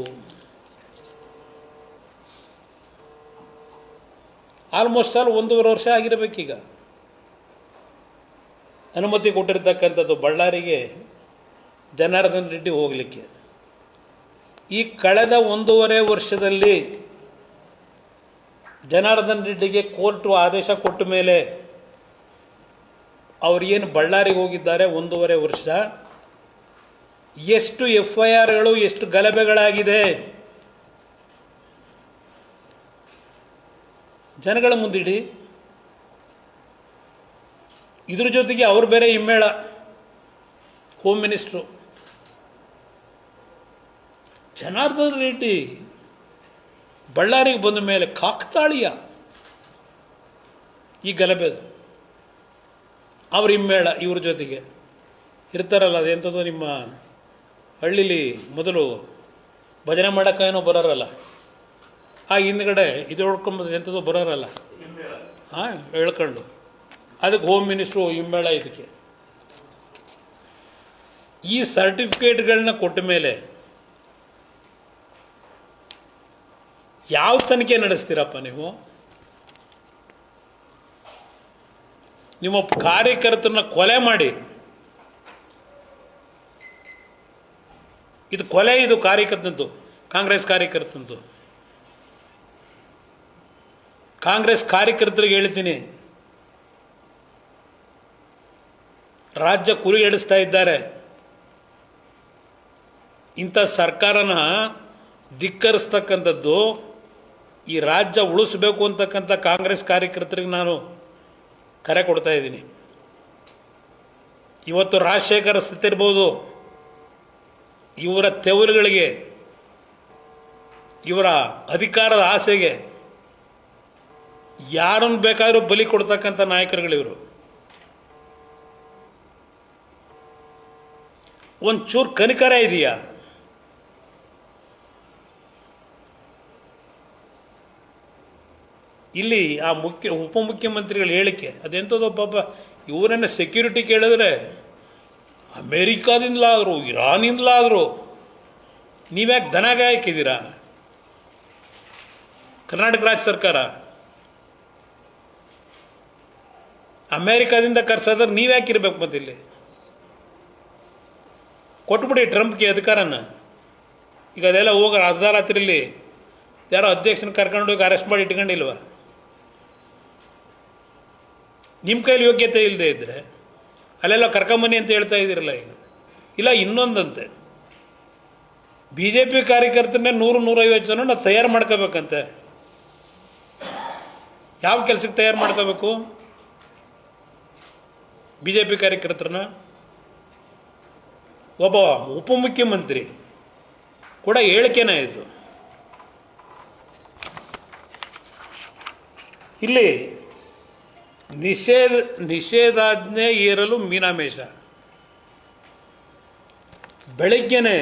ಆಲ್ಮೋಸ್ಟ್ 1.5 ವರ್ಷ ಆಗಿರಬೇಕೀಗ ಅನುಮತಿ ಕೊಟ್ಟಿರ್ತಕ್ಕಂಥದ್ದು ಬಳ್ಳಾರಿಗೆ ಜನಾರ್ದನ್ ರೆಡ್ಡಿ ಹೋಗಲಿಕ್ಕೆ. ಈ ಕಳೆದ 1.5 ವರ್ಷದಲ್ಲಿ ಜನಾರ್ದನ್ ರೆಡ್ಡಿಗೆ ಕೋರ್ಟು ಆದೇಶ ಕೊಟ್ಟ ಮೇಲೆ ಅವರೇನು ಬಳ್ಳಾರಿಗೆ ಹೋಗಿದ್ದಾರೆ 1.5 ವರ್ಷ, ಎಷ್ಟು FIRಗಳು, ಎಷ್ಟು ಗಲಭೆಗಳಾಗಿದೆ ಜನಗಳ ಮುಂದಿಡಿ. ಇದ್ರ ಜೊತೆಗೆ ಅವರು ಬೇರೆ ಹಿಮ್ಮೇಳ, ಹೋಮ್ ಮಿನಿಸ್ಟ್ರು. ಜನಾರ್ದನ್ ರೆಡ್ಡಿ ಬಳ್ಳಾರಿಗೆ ಬಂದ ಮೇಲೆ ಕಾಕ್ತಾಳೀಯ ಈ ಗಲಭೆ, ಅವ್ರ ಹಿಮ್ಮೇಳ ಇವ್ರ ಜೊತೆಗೆ ಇರ್ತಾರಲ್ಲ. ಅದೆಂಥದ್ದು ನಿಮ್ಮ ಹಳ್ಳಿಲಿ ಮೊದಲು ಭಜನೆ ಮಾಡೋಕ್ಕೇನೋ ಬರೋರಲ್ಲ, ಆ ಹಿಂದ್ಗಡೆ ಇದು ಹೇಳ್ಕೊಂಬ ಎಂಥದ್ದು ಬರೋರಲ್ಲ, ಹೇಳ್ಕೊಂಡು ಅದಕ್ಕೆ ಹೋಮ್ ಮಿನಿಸ್ಟ್ರು ಹಿಮ್ಮೇಳ. ಇದಕ್ಕೆ ಈ ಸರ್ಟಿಫಿಕೇಟ್ಗಳನ್ನ ಕೊಟ್ಟ ಮೇಲೆ ಯಾವ ತನಿಖೆ ನಡೆಸ್ತೀರಪ್ಪ ನೀವು? ನಿಮ್ಮ ಕಾರ್ಯಕರ್ತರನ್ನ ಕೊಲೆ ಮಾಡಿ, ಇದು ಕೊಲೆ, ಇದು ಕಾರ್ಯಕರ್ತಂದು, ಕಾಂಗ್ರೆಸ್ ಕಾರ್ಯಕರ್ತಂದು. ಕಾಂಗ್ರೆಸ್ ಕಾರ್ಯಕರ್ತರಿಗೆ ಹೇಳ್ತೀನಿ, ರಾಜ್ಯ ಕುರಿಗೆಡಿಸ್ತಾ ಇದ್ದಾರೆ. ಇಂಥ ಸರ್ಕಾರನ ಧಿಕ್ಕರಿಸ್ತಕ್ಕಂಥದ್ದು, ಈ ರಾಜ್ಯ ಉಳಿಸಬೇಕು ಅಂತಕ್ಕಂಥ ಕಾಂಗ್ರೆಸ್ ಕಾರ್ಯಕರ್ತರಿಗೆ ನಾನು ಕರೆ ಕೊಡ್ತಾ ಇದ್ದೀನಿ. ಇವತ್ತು ರಾಜಶೇಖರ ಸತ್ತಿರ್ಬೋದು, ಇವರ ತೆವರುಗಳಿಗೆ, ಇವರ ಅಧಿಕಾರದ ಆಸೆಗೆ ಯಾರನ್ನು ಬೇಕಾದರೂ ಬಲಿ ಕೊಡ್ತಕ್ಕಂಥ ನಾಯಕರುಗಳಿವರು. ಒಂಚೂರು ಕನಿಕರ ಇದೆಯಾ? ಇಲ್ಲಿ ಆ ಉಪಮುಖ್ಯಮಂತ್ರಿಗಳ ಹೇಳಿಕೆ ಅದೆಂಥದ್ದು ಪಾಪ. ಇವರನ್ನ ಸೆಕ್ಯೂರಿಟಿ ಕೇಳಿದ್ರೆ ಅಮೇರಿಕಾದಿಂದಲಾದರೂ ಇರಾನಿಂದಲಾದರೂ ನೀವ್ಯಾಕೆ ದನಗ ಹಾಕಿದ್ದೀರಾ? ಕರ್ನಾಟಕ ರಾಜ್ಯ ಸರ್ಕಾರ ಅಮೇರಿಕಾದಿಂದ ಕರ್ಸೋದ್ರೆ ನೀವ್ಯಾಕೆ ಇರ್ಬೇಕು? ಮತ್ತೆ ಇಲ್ಲಿ ಕೊಟ್ಬಿಡಿ ಟ್ರಂಪ್ಗೆ ಅಧಿಕಾರನ. ಈಗ ಅದೆಲ್ಲ ಹೋಗೋರು ಅರ್ಧ ರಾತ್ರಿಯಲ್ಲಿ ಯಾರೋ ಅಧ್ಯಕ್ಷನ ಕರ್ಕೊಂಡೋಗಿ ಅರೆಸ್ಟ್ ಮಾಡಿ ಇಟ್ಕೊಂಡಿಲ್ವ? ನಿಮ್ಮ ಕೈಲಿ ಯೋಗ್ಯತೆ ಇಲ್ಲದೆ ಇದ್ದರೆ ಅಲ್ಲೆಲ್ಲ ಕರ್ಕೊಂಬನ್ನಿ ಅಂತ ಹೇಳ್ತಾ ಇದ್ದೀರಲ್ಲ. ಈಗ ಇಲ್ಲ ಇನ್ನೊಂದಂತೆ, ಬಿ ಜೆ ಪಿ ಕಾರ್ಯಕರ್ತರನ್ನೇ 100-150 ಜನ ತಯಾರು ಮಾಡ್ಕೋಬೇಕಂತೆ. ಯಾವ ಕೆಲಸಕ್ಕೆ ತಯಾರು ಮಾಡ್ಕೋಬೇಕು ಬಿ ಜೆ ಪಿ ಕಾರ್ಯಕರ್ತರನ್ನ? ಒಬ್ಬ ಉಪಮುಖ್ಯಮಂತ್ರಿ ಕೂಡ ಹೇಳಿಕೆನೇ ಇದು. ಇಲ್ಲಿ ನಿಷೇಧಾಜ್ಞೆ ಏರಲು ಮೀನಾಮೇಷ. ಬೆಳಗ್ಗೆನೆ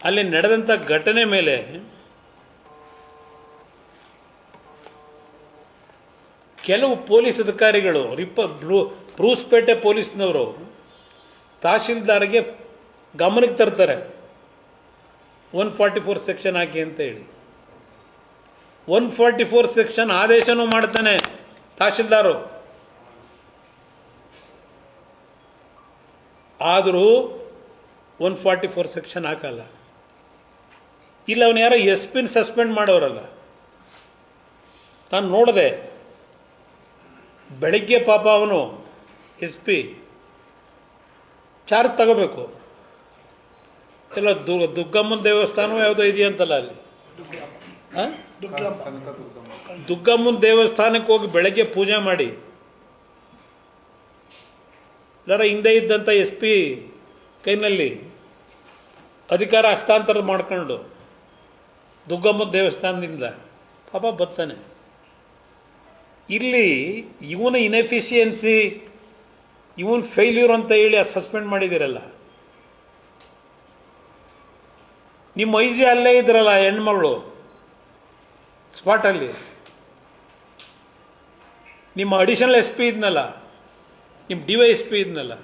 ಅಲ್ಲಿ ನಡೆದಂಥ ಘಟನೆ ಮೇಲೆ ಕೆಲವು ಪೊಲೀಸ್ ಅಧಿಕಾರಿಗಳು, ಬ್ರೂಸ್ಪೇಟೆ ಪೊಲೀಸ್ನವರು ತಹಶೀಲ್ದಾರ್ಗೆ ಗಮನಕ್ಕೆ ತರ್ತಾರೆ 144 ಸೆಕ್ಷನ್ ಹಾಕಿ ಅಂತ ಹೇಳಿ. 144 ಸೆಕ್ಷನ್ ಆದೇಶನೂ ಮಾಡ್ತಾನೆ ತಹಶೀಲ್ದಾರು. ಆದರೂ 144 ಸೆಕ್ಷನ್ ಹಾಕಲ್ಲ. ಇಲ್ಲ ಅವನು ಯಾರೋ ಎಸ್ ಪಿನ ಸಸ್ಪೆಂಡ್ ಮಾಡೋರಲ್ಲ. ನಾನು ನೋಡಿದೆ ಬೆಳಗ್ಗೆ, ಪಾಪ ಅವನು ಎಸ್ ಪಿ ಚಾರ್ಜ್ ತಗೋಬೇಕು. ಎಲ್ಲ ದುಗ್ಗಮ್ಮನ ದೇವಸ್ಥಾನ ಯಾವುದೋ ಇದೆಯಂತಲ್ಲ ಅಲ್ಲಿ, ದುಗ್ಗಮ್ಮನ ದೇವಸ್ಥಾನಕ್ಕೆ ಹೋಗಿ ಬೆಳಗ್ಗೆ ಪೂಜೆ ಮಾಡಿ, ಎಲ್ಲರ ಹಿಂದೆ ಇದ್ದಂಥ ಎಸ್ ಪಿ ಕೈನಲ್ಲಿ ಅಧಿಕಾರ ಹಸ್ತಾಂತರ ಮಾಡ್ಕೊಂಡು ದುಗ್ಗಮ್ಮನ ದೇವಸ್ಥಾನದಿಂದ ಪಾಪ ಬರ್ತಾನೆ. ಇಲ್ಲಿ ಇವನ ಇನ್ಎಫಿಷಿಯನ್ಸಿ, ಇವನ್ ಫೇಲ್ಯೂರ್ ಅಂತ ಹೇಳಿ ಸಸ್ಪೆಂಡ್ ಮಾಡಿದಿರಲ್ಲ. ನಿಮ್ಮ ಐ ಜಿ ಅಲ್ಲೇ ಇದ್ರಲ್ಲ ಹೆಣ್ಮಗಳು ಸ್ಪಾಟಲ್ಲಿ, ನಿಮ್ಮ ಅಡಿಷನಲ್ ಎಸ್ ಪಿ ಇದ್ನಲ್ಲ, ನಿಮ್ಮ DYSP ಇದ್ನಲ್ಲ,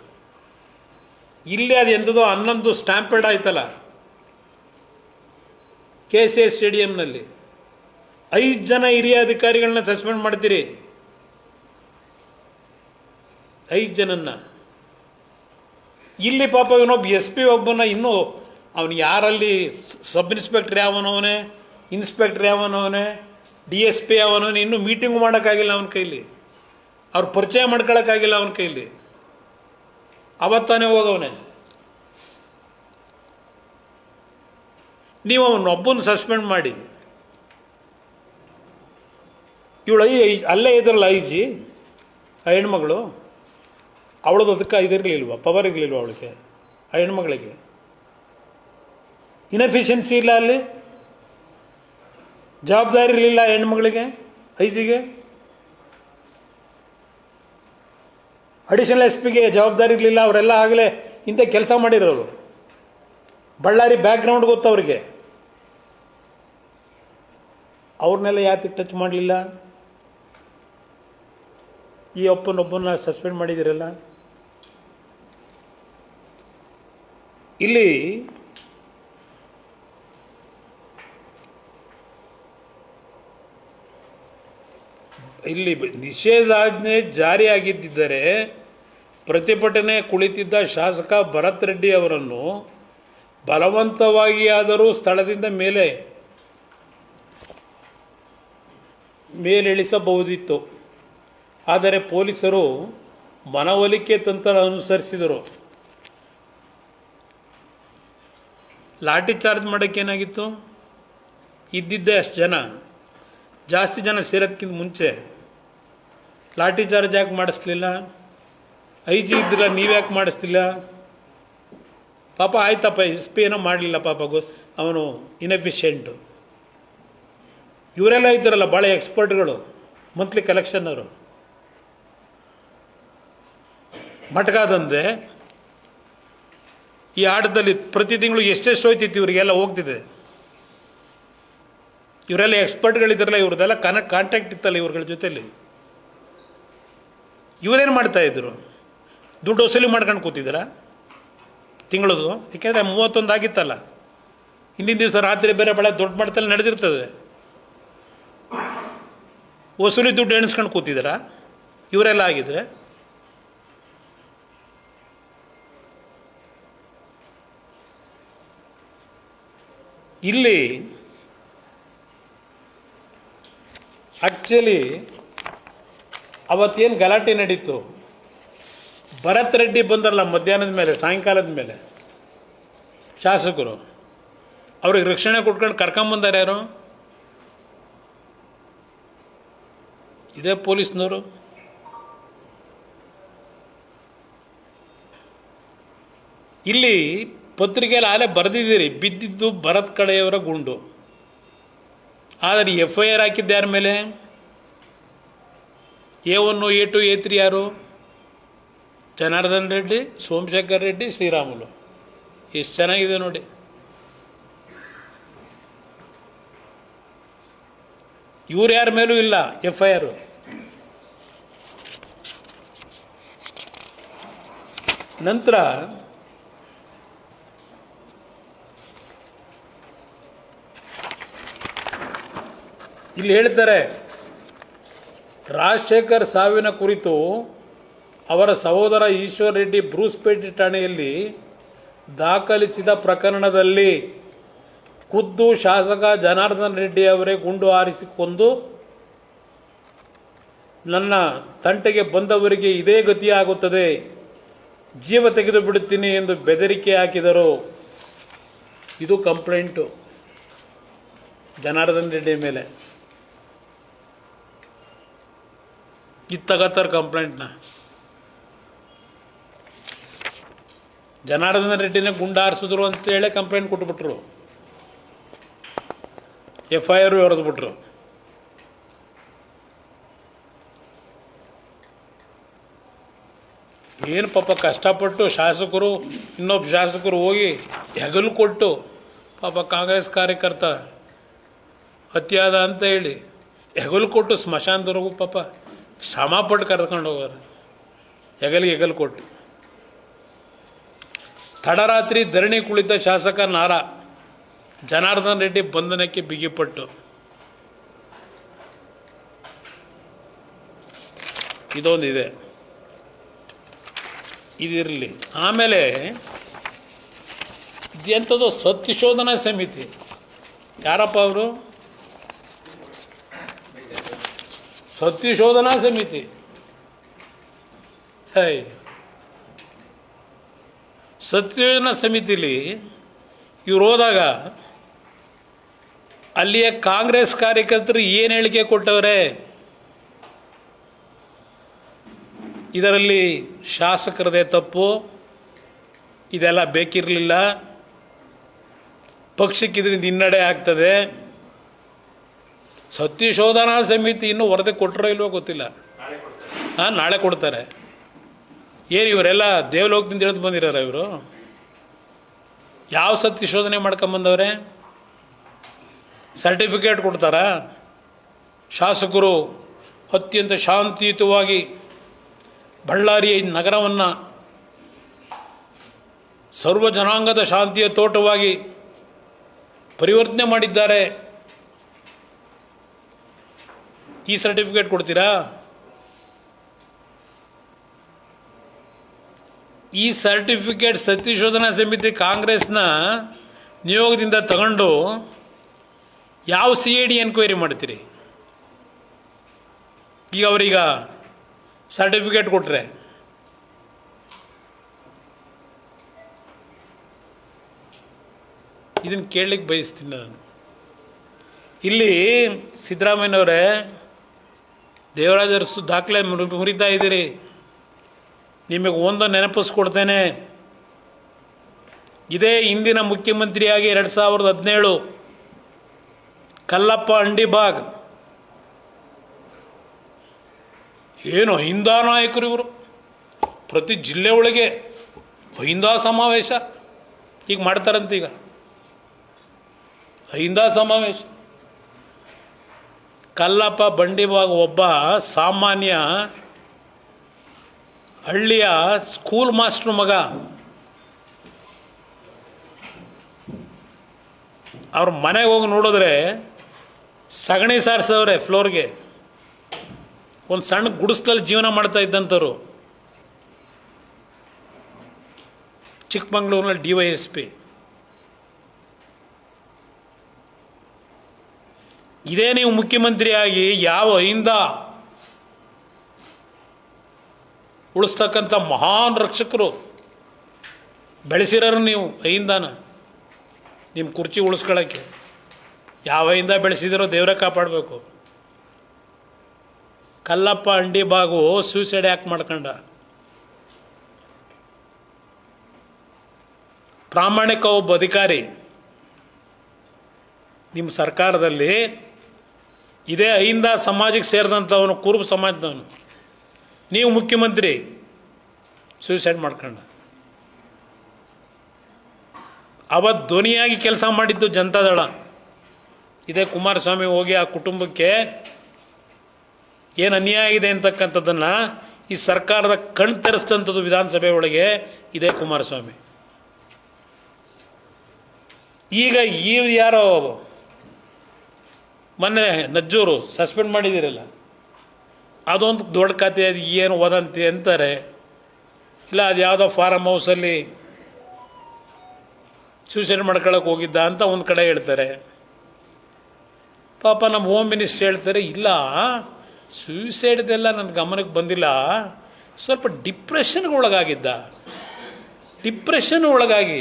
ಇಲ್ಲಿ ಅದು ಎಂಥದೋ 11 ಸ್ಟ್ಯಾಂಪೇಡ್ ಆಯ್ತಲ್ಲ KCA ಸ್ಟೇಡಿಯಂನಲ್ಲಿ. 5 ಜನ ಹಿರಿಯ ಅಧಿಕಾರಿಗಳನ್ನ ಸಸ್ಪೆಂಡ್ ಮಾಡ್ತೀರಿ, 5 ಜನನ್ನ. ಇಲ್ಲಿ ಪಾಪ ಇವನೊಬ್ಬ SP ಒಬ್ಬನ, ಇನ್ನೂ ಅವನು ಯಾರಲ್ಲಿ ಸಬ್ ಇನ್ಸ್ಪೆಕ್ಟರ್ ಯಾವನವನೇ, ಇನ್ಸ್ಪೆಕ್ಟರ್ ಯಾವನವನೇ, DSP ಯಾವನವನೇ, ಇನ್ನೂ ಮೀಟಿಂಗ್ ಮಾಡೋಕ್ಕಾಗಿಲ್ಲ ಅವನ ಕೈಲಿ, ಅವ್ರು ಪರಿಚಯ ಮಾಡ್ಕೊಳಕ್ಕಾಗಿಲ್ಲ ಅವನ ಕೈಲಿ. ಅವತ್ತಾನೆ ಹೋಗವನೇ. ನೀವು ಅವನೊಬ್ಬನ ಸಸ್ಪೆಂಡ್ ಮಾಡಿ, ಇವಳು ಅಲ್ಲೇ ಇದ್ರಲ್ಲ ಐ ಜಿ, ಆ ಹೆಣ್ಮಗಳು, ಅವಳದು ಅದಕ್ಕೆ ಇದಿರಲಿಲ್ವ, ಪವರ್ ಇರಲಿಲ್ವ ಅವಳಿಗೆ, ಆ ಹೆಣ್ಮಗಳಿಗೆ ಇನ್ಎಫಿಷಿಯನ್ಸಿ ಇಲ್ಲ, ಅಲ್ಲಿ ಜವಾಬ್ದಾರಿ ಇರಲಿಲ್ಲ ಹೆಣ್ಮಗಳಿಗೆ, ಐ ಜಿಗೆ. ಅಡಿಷನಲ್ SP ಗೆ ಜವಾಬ್ದಾರಿ ಇರಲಿಲ್ಲ. ಅವರೆಲ್ಲ ಆಗಲೇ ಇಂಥ ಕೆಲಸ ಮಾಡಿರೋರು, ಬಳ್ಳಾರಿ ಬ್ಯಾಕ್ಗ್ರೌಂಡ್ ಗೊತ್ತು ಅವ್ರಿಗೆ. ಅವ್ರನ್ನೆಲ್ಲ ಯಾತಕ್ಕೆ ಟಚ್ ಮಾಡಲಿಲ್ಲ? ಈ ಒಬ್ಬನೊಬ್ಬನ ಸಸ್ಪೆಂಡ್ ಮಾಡಿದಿರಲ್ಲ. ಇಲ್ಲಿ ನಿಷೇಧಾಜ್ಞೆ ಜಾರಿಯಾಗಿದ್ದರೆ ಪ್ರತಿಭಟನೆ ಕುಳಿತಿದ್ದ ಶಾಸಕ ಭರತ್ ರೆಡ್ಡಿ ಅವರನ್ನು ಬಲವಂತವಾಗಿ ಆದರೂ ಸ್ಥಳದಿಂದ ಮೇಲೆ ಮೇಲಿಳಿಸಬಹುದಿತ್ತು. ಆದರೆ ಪೊಲೀಸರು ಮನವೊಲಿಕೆ ತಂತ್ರ ಅನುಸರಿಸಿದರು. ಲಾಠಿ ಚಾರ್ಜ್ ಮಾಡೋಕ್ಕೇನಾಗಿತ್ತು? ಇದ್ದಿದ್ದೇ ಅಷ್ಟು ಜನ, ಜಾಸ್ತಿ ಜನ ಸೇರೋದಕ್ಕಿಂತ ಮುಂಚೆ ಲಾಠಿ ಚಾರ್ಜ್ ಯಾಕೆ ಮಾಡಿಸ್ಲಿಲ್ಲ? IG ಇದ್ದಿಲ್ಲ, ನೀವ್ಯಾಕೆ ಮಾಡಿಸ್ತಿಲ್ಲ? ಪಾಪ ಆಯ್ತಪ್ಪ, SP ಏನೋ ಮಾಡಲಿಲ್ಲ, ಪಾಪ ಅವನು ಇನ್ಎಫಿಷಿಯೆಂಟು. ಇವರೆಲ್ಲ ಇದ್ದಾರಲ್ಲ ಭಾಳ ಎಕ್ಸ್ಪರ್ಟ್ಗಳು, ಮಂತ್ಲಿ ಕಲೆಕ್ಷನ್ನವರು. ಮಟ್ಕಾದಂದೆ ಈ ಆಟದಲ್ಲಿ ಪ್ರತಿ ತಿಂಗಳು ಎಷ್ಟೆಷ್ಟು ಹೋಯ್ತಿತ್ತು ಇವರಿಗೆಲ್ಲ ಹೋಗ್ತಿದೆ. ಇವರೆಲ್ಲ ಎಕ್ಸ್ಪರ್ಟ್ಗಳಿದ್ದಾರಲ್ಲ, ಇವ್ರದ್ದೆಲ್ಲ ಕಾಂಟ್ಯಾಕ್ಟ್ ಇತ್ತಲ್ಲ ಇವ್ರಗಳ ಜೊತೆಯಲ್ಲಿ. ಇವರೇನು ಮಾಡ್ತಾಯಿದ್ರು? ದುಡ್ಡು ವಸೂಲಿ ಮಾಡ್ಕೊಂಡು ಕೂತಿದ್ದೀರಾ ತಿಂಗಳದು? ಯಾಕೆಂದರೆ 31 ಆಗಿತ್ತಲ್ಲ, ಹಿಂದಿನ ದಿವಸ ರಾತ್ರಿ ಬೇರೆ ಭಾಳ ದೊಡ್ಡ ಮಟ್ಟದಲ್ಲಿ ನಡೆದಿರ್ತದೆ. ವಸೂಲಿ ದುಡ್ಡು ಎಣಿಸ್ಕೊಂಡು ಕೂತಿದ್ದೀರಾ ಇವರೆಲ್ಲ ಆಗಿದ್ರೆ? ಇಲ್ಲಿ ಆ್ಯಕ್ಚುಲಿ ಅವತ್ತೇನು ಗಲಾಟೆ ನಡೀತು, ಭರತ್ ರೆಡ್ಡಿ ಬಂದರಲ್ಲ ಮಧ್ಯಾಹ್ನದ ಮೇಲೆ, ಸಾಯಂಕಾಲದ ಮೇಲೆ ಶಾಸಕರು, ಅವ್ರಿಗೆ ರಕ್ಷಣೆ ಕೊಟ್ಕೊಂಡು ಕರ್ಕೊಂಬಂದಾರೆ ಯಾರು? ಇದೇ ಪೊಲೀಸ್ನವರು. ಇಲ್ಲಿ ಪತ್ರಿಕೆಯಲ್ಲಿ ಆಲೇ ಬರೆದಿದ್ದೀರಿ, ಬಿದ್ದಿದ್ದು ಭರತ್ ಕಡೆಯವರ ಗುಂಡು. ಆದರೆ FIR ಹಾಕಿದ್ದ ಯಾರ ಮೇಲೆ? A1, A2, A3 ಯಾರು? ಜನಾರ್ದನ್ ರೆಡ್ಡಿ, ಸೋಮಶೇಖರ್ ರೆಡ್ಡಿ, ಶ್ರೀರಾಮುಲು. ಎಷ್ಟು ಚೆನ್ನಾಗಿದೆ ನೋಡಿ. ಇವ್ರು ಯಾರ ಮೇಲೂ ಇಲ್ಲ FIR. ನಂತರ ಇಲ್ಲಿ ಹೇಳ್ತಾರೆ, ರಾಜಶೇಖರ್ ಸಾವಿನ ಕುರಿತು ಅವರ ಸಹೋದರ ಈಶ್ವರ್ ರೆಡ್ಡಿ ಬ್ರೂಸ್ಪೇಟೆ ಠಾಣೆಯಲ್ಲಿ ದಾಖಲಿಸಿದ ಪ್ರಕರಣದಲ್ಲಿ ಖುದ್ದು ಶಾಸಕ ಜನಾರ್ದನ್ ರೆಡ್ಡಿ ಅವರೇ ಗುಂಡು ಹಾರಿಸಿಕೊಂಡು ನನ್ನ ತಂಟೆಗೆ ಬಂದವರಿಗೆ ಇದೇ ಗತಿಯಾಗುತ್ತದೆ, ಜೀವ ತೆಗೆದು ಬಿಡುತ್ತೀನಿ ಎಂದು ಬೆದರಿಕೆ ಹಾಕಿದರು. ಇದು ಕಂಪ್ಲೇಂಟು ಜನಾರ್ದನ್ ರೆಡ್ಡಿ ಮೇಲೆ. ಇದು ತಗೋತಾರೆ ಕಂಪ್ಲೇಂಟ್ನ. ಜನಾರ್ದನ್ ರೆಡ್ಡಿನೇ ಗುಂಡು ಹಾರಿಸಿದ್ರು ಅಂತೇಳಿ ಕಂಪ್ಲೇಂಟ್ ಕೊಟ್ಬಿಟ್ರು, FIR ಹೊರದ್ಬಿಟ್ರು. ಏನು ಪಾಪ ಕಷ್ಟಪಟ್ಟು ಶಾಸಕರು, ಇನ್ನೊಬ್ಬ ಶಾಸಕರು ಹೋಗಿ ಹೆಗಲು ಕೊಟ್ಟು, ಪಾಪ ಕಾಂಗ್ರೆಸ್ ಕಾರ್ಯಕರ್ತ ಹತ್ಯಾದ ಅಂತ ಹೇಳಿ ಹೆಗಲು ಕೊಟ್ಟು ಸ್ಮಶಾನದವರೆಗೂ ಪಾಪ ಶ್ರಮಪಟ್ಟು ಕರ್ಕೊಂಡು ಹೋಗೋರು, ಹೆಗಲು ಕೊಟ್ಟು. ತಡರಾತ್ರಿ ಧರಣಿ ಕುಳಿತ ಶಾಸಕ ನಾರಾ ಜನಾರ್ದನ್ ರೆಡ್ಡಿ ಬಂಧನಕ್ಕೆ ಬಿಗಿಪಟ್ಟು. ಇದೊಂದಿದೆ, ಇದಿರಲಿ. ಆಮೇಲೆ ಇದೆಂಥದ್ದು ಸತ್ಯಶೋಧನಾ ಸಮಿತಿ. ಯಾರಪ್ಪ ಅವರು? ಸತ್ಯಶೋಧನಾ ಸಮಿತಿ. ಸತ್ಯಶೋಧನಾ ಸಮಿತಿಲಿ ಇವ್ರು ಹೋದಾಗ ಅಲ್ಲಿಯ ಕಾಂಗ್ರೆಸ್ ಕಾರ್ಯಕರ್ತರು ಏನು ಹೇಳಿಕೆ ಕೊಟ್ಟವ್ರೆ? ಇದರಲ್ಲಿ ಶಾಸಕರದೇ ತಪ್ಪು, ಇದೆಲ್ಲ ಬೇಕಿರಲಿಲ್ಲ, ಪಕ್ಷಕ್ಕೆ ಇದರಿಂದ ಹಿನ್ನಡೆ ಆಗ್ತದೆ. ಸತ್ಯಶೋಧನಾ ಸಮಿತಿ ಇನ್ನೂ ವರದಿ ಕೊಟ್ಟರೋ ಇಲ್ವೋ ಗೊತ್ತಿಲ್ಲ. ನಾಳೆ ಕೊಡ್ತಾರೆ. ಏನು ಇವರೆಲ್ಲ ದೇವಲೋಕದಿಂದ ಇಳಿದು ಬಂದಿರಾರ ಇವರು? ಯಾವ ಸತ್ಯಶೋಧನೆ ಮಾಡ್ಕೊಂಬಂದವ್ರೆ? ಸರ್ಟಿಫಿಕೇಟ್ ಕೊಡ್ತಾರಾ? ಶಾಸಕರು ಅತ್ಯಂತ ಶಾಂತಿಯುತವಾಗಿ ಬಳ್ಳಾರಿಯ ನಗರವನ್ನು ಸರ್ವ ಜನಾಂಗದ ಶಾಂತಿಯ ತೋಟವಾಗಿ ಪರಿವರ್ತನೆ ಮಾಡಿದ್ದಾರೆ, ಈ ಸರ್ಟಿಫಿಕೇಟ್ ಕೊಡ್ತೀರಾ? ಈ ಸರ್ಟಿಫಿಕೇಟ್ ಸತ್ಯಶೋಧನಾ ಸಮಿತಿ ಕಾಂಗ್ರೆಸ್ನ ನಿಯೋಗದಿಂದ ತಗೊಂಡು ಯಾವ CID ಎನ್ಕ್ವೈರಿ ಮಾಡ್ತೀರಿ? ಈಗ ಅವರೀಗ ಸರ್ಟಿಫಿಕೇಟ್ ಕೊಟ್ಟರೆ ಇದನ್ನು ಕೇಳಲಿಕ್ಕೆ ಬಯಸ್ತೀನಿ ನಾನು. ಇಲ್ಲಿ ಸಿದ್ದರಾಮಯ್ಯನವರೇ, ದೇವರಾಜ ಅರಸು ದಾಖಲೆ ಮುರಿತಾ ಇದ್ದೀರಿ. ನಿಮಗೆ ಒಂದು ನೆನಪಿಸ್ಕೊಡ್ತೇನೆ. ಇದೇ ಹಿಂದಿನ ಮುಖ್ಯಮಂತ್ರಿಯಾಗಿ 2017 ಕಲ್ಲಪ್ಪ ಅಂಡಿಬಾಗ್, ಏನು ಅಹಿಂದ ನಾಯಕರು ಇವರು, ಪ್ರತಿ ಜಿಲ್ಲೆ ಒಳಗೆ ಅಹಿಂದ ಸಮಾವೇಶ ಈಗ ಮಾಡ್ತಾರಂತ. ಈಗ ಅಹಿಂದ ಸಮಾವೇಶ. ಕಲ್ಲಪ್ಪ ಬಂಡಿಬಾಗ್ ಒಬ್ಬ ಸಾಮಾನ್ಯ ಹಳ್ಳಿಯ ಸ್ಕೂಲ್ ಮಾಸ್ಟ್ರು ಮಗ. ಅವ್ರ ಮನೆಗೆ ಹೋಗಿ ನೋಡಿದ್ರೆ ಸಗಣಿ ಸಾರಿಸವ್ರೆ ಫ್ಲೋರ್ಗೆ. ಒಂದು ಸಣ್ಣ ಗುಡಿಸ್ಲಲ್ಲಿ ಜೀವನ ಮಾಡ್ತಾ ಇದ್ದಂಥವ್ರು. ಚಿಕ್ಕಮಂಗ್ಳೂರಿನಲ್ಲಿ DYSP. ಇದೇ ನೀವು ಮುಖ್ಯಮಂತ್ರಿಯಾಗಿ ಯಾವ ಅಹಿಂದ ಉಳಿಸ್ತಕ್ಕಂಥ ಮಹಾನ್ ರಕ್ಷಕರು ಬೆಳೆಸಿರೋರು ನೀವು ಅಹಿಂದಾನ ನಿಮ್ಮ ಕುರ್ಚಿ ಉಳಿಸ್ಕೊಳ್ಳೋಕ್ಕೆ. ಯಾವ ಅಹಿಂದ ಬೆಳೆಸಿದಿರೋ ದೇವರೇ ಕಾಪಾಡಬೇಕು. ಕಲ್ಲಪ್ಪ ಅಂಡಿಬಾಗು ಸೂಸೈಡ್ ಯಾಕೆ ಮಾಡ್ಕೊಂಡ? ಪ್ರಾಮಾಣಿಕ ಒಬ್ಬ ಅಧಿಕಾರಿ ನಿಮ್ಮ ಸರ್ಕಾರದಲ್ಲಿ, ಇದೇ ಅಹಿಂದ ಸಮಾಜಕ್ಕೆ ಸೇರಿದಂಥವನು, ಕುರುಬ ಸಮಾಜದವನು, ನೀವು ಮುಖ್ಯಮಂತ್ರಿ, ಸೂಸೈಡ್ ಮಾಡ್ಕೊಂಡ. ಅವತ್ತು ಧ್ವನಿಯಾಗಿ ಕೆಲಸ ಮಾಡಿದ್ದು ಜನತಾದಳ. ಇದೇ ಕುಮಾರಸ್ವಾಮಿ ಹೋಗಿ ಆ ಕುಟುಂಬಕ್ಕೆ ಏನು ಅನ್ಯಾಯ ಆಗಿದೆ ಅಂತಕ್ಕಂಥದ್ದನ್ನು ಈ ಸರ್ಕಾರದ ಕಣ್ ತೆರೆಸಿದಂಥದ್ದು ವಿಧಾನಸಭೆ ಒಳಗೆ ಇದೇ ಕುಮಾರಸ್ವಾಮಿ. ಈಗ ಈ ಯಾರೋ ಮೊನ್ನೆ ನಜ್ಜೂರು ಸಸ್ಪೆಂಡ್ ಮಾಡಿದ್ದೀರಲ್ಲ, ಅದೊಂದು ದೊಡ್ಡ ಕತೆ. ಅದು ಏನು ವದಂತಿ ಅಂತಾರೆ. ಇಲ್ಲ ಅದು ಯಾವುದೋ ಫಾರಮ್ ಹೌಸಲ್ಲಿ ಸೂಸೈಡ್ ಮಾಡ್ಕೊಳ್ಳೋಕೆ ಹೋಗಿದ್ದ ಅಂತ ಒಂದು ಕಡೆ ಹೇಳ್ತಾರೆ. ಪಾಪ ನಮ್ಮ ಹೋಮ್ ಮಿನಿಸ್ಟರ್ ಹೇಳ್ತಾರೆ, ಇಲ್ಲ ಸೂಸೈಡ್ದೆಲ್ಲ ನನ್ನ ಗಮನಕ್ಕೆ ಬಂದಿಲ್ಲ, ಸ್ವಲ್ಪ ಡಿಪ್ರೆಷನ್ಗೆ ಒಳಗಾಗಿದ್ದ. ಡಿಪ್ರೆಷನ್ ಒಳಗಾಗಿ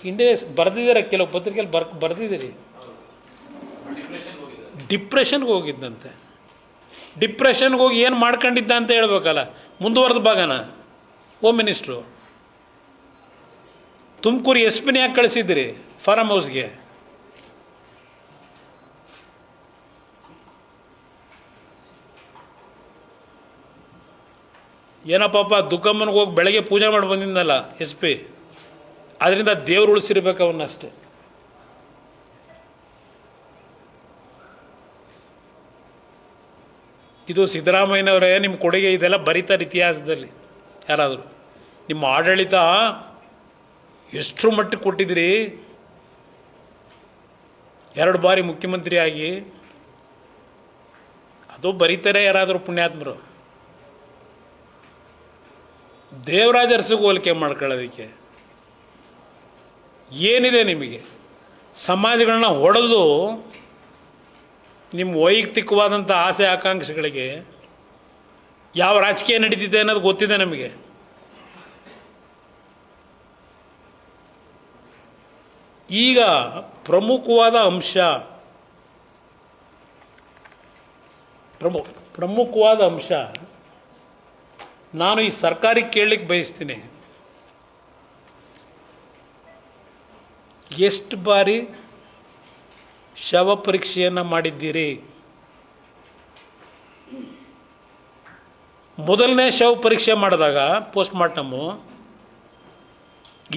ಹಿಂದೆ ಬರೆದಿದ್ದಾರೆ, ಕೆಲವು ಪತ್ರಿಕೆಯಲ್ಲಿ ಬರೆದಿದ್ದೀರಿ. ಡಿಪ್ರೆಷನ್ಗೆ ಹೋಗಿದ್ದಂತೆ. ಡಿಪ್ರೆಷನ್ಗೆ ಹೋಗಿ ಏನು ಮಾಡ್ಕೊಂಡಿದ್ದ ಅಂತ ಹೇಳ್ಬೇಕಲ್ಲ. ಮುಂದುವರೆದ ಭಾಗನ ಹೋಮ್ ಮಿನಿಸ್ಟ್ರು ತುಮಕೂರು SP ಯಾಕೆ ಕಳಿಸಿದ್ದೀರಿ ಫಾರಮ್ ಹೌಸ್ಗೆ? ಏನೋ ಪಾಪ ದುಃಖಮ್ಮನಿಗೆ ಹೋಗಿ ಬೆಳಗ್ಗೆ ಪೂಜೆ ಮಾಡಿ ಬಂದಿದ್ದಲ್ಲ SP, ಅದರಿಂದ ದೇವ್ರು ಉಳಿಸಿರ್ಬೇಕು ಅವನ್ನಷ್ಟೇ. ಇದು ಸಿದ್ದರಾಮಯ್ಯನವರೇ ನಿಮ್ಮ ಕೊಡುಗೆ. ಇದೆಲ್ಲ ಬರೀತಾರೆ ಇತಿಹಾಸದಲ್ಲಿ ಯಾರಾದರೂ. ನಿಮ್ಮ ಆಡಳಿತ ಎಷ್ಟರ ಮಟ್ಟಿಗೆ ಕೊಟ್ಟಿದ್ದೀರಿ. 2 ಬಾರಿ ಮುಖ್ಯಮಂತ್ರಿ ಆಗಿ ಅದು ಬರೀತಾರೆ ಯಾರಾದರೂ ಪುಣ್ಯಾತ್ಮರು. ದೇವರಾಜ ಅರಸಿಗೆ ಹೋಲಿಕೆ ಮಾಡ್ಕೊಳ್ಳೋದಕ್ಕೆ ಏನಿದೆ ನಿಮಗೆ? ಸಮಾಜಗಳನ್ನ ಹೊಡೆದು ನಿಮ್ಮ ವೈಯಕ್ತಿಕವಾದಂಥ ಆಸೆ ಆಕಾಂಕ್ಷೆಗಳಿಗೆ ಯಾವ ರಾಜಕೀಯ ನಡೀತಿದೆ ಅನ್ನೋದು ಗೊತ್ತಿದೆ ನಮಗೆ. ಈಗ ಪ್ರಮುಖವಾದ ಅಂಶ ನಾನು ಈ ಸರ್ಕಾರಕ್ಕೆ ಕೇಳಲಿಕ್ಕೆ ಬಯಸ್ತೀನಿ. ಎಷ್ಟು ಬಾರಿ ಶವ ಪರೀಕ್ಷೆಯನ್ನು ಮಾಡಿದ್ದೀರಿ? ಮೊದಲನೇ ಶವ ಪರೀಕ್ಷೆ ಮಾಡಿದಾಗ ಪೋಸ್ಟ್ ಮಾರ್ಟಮು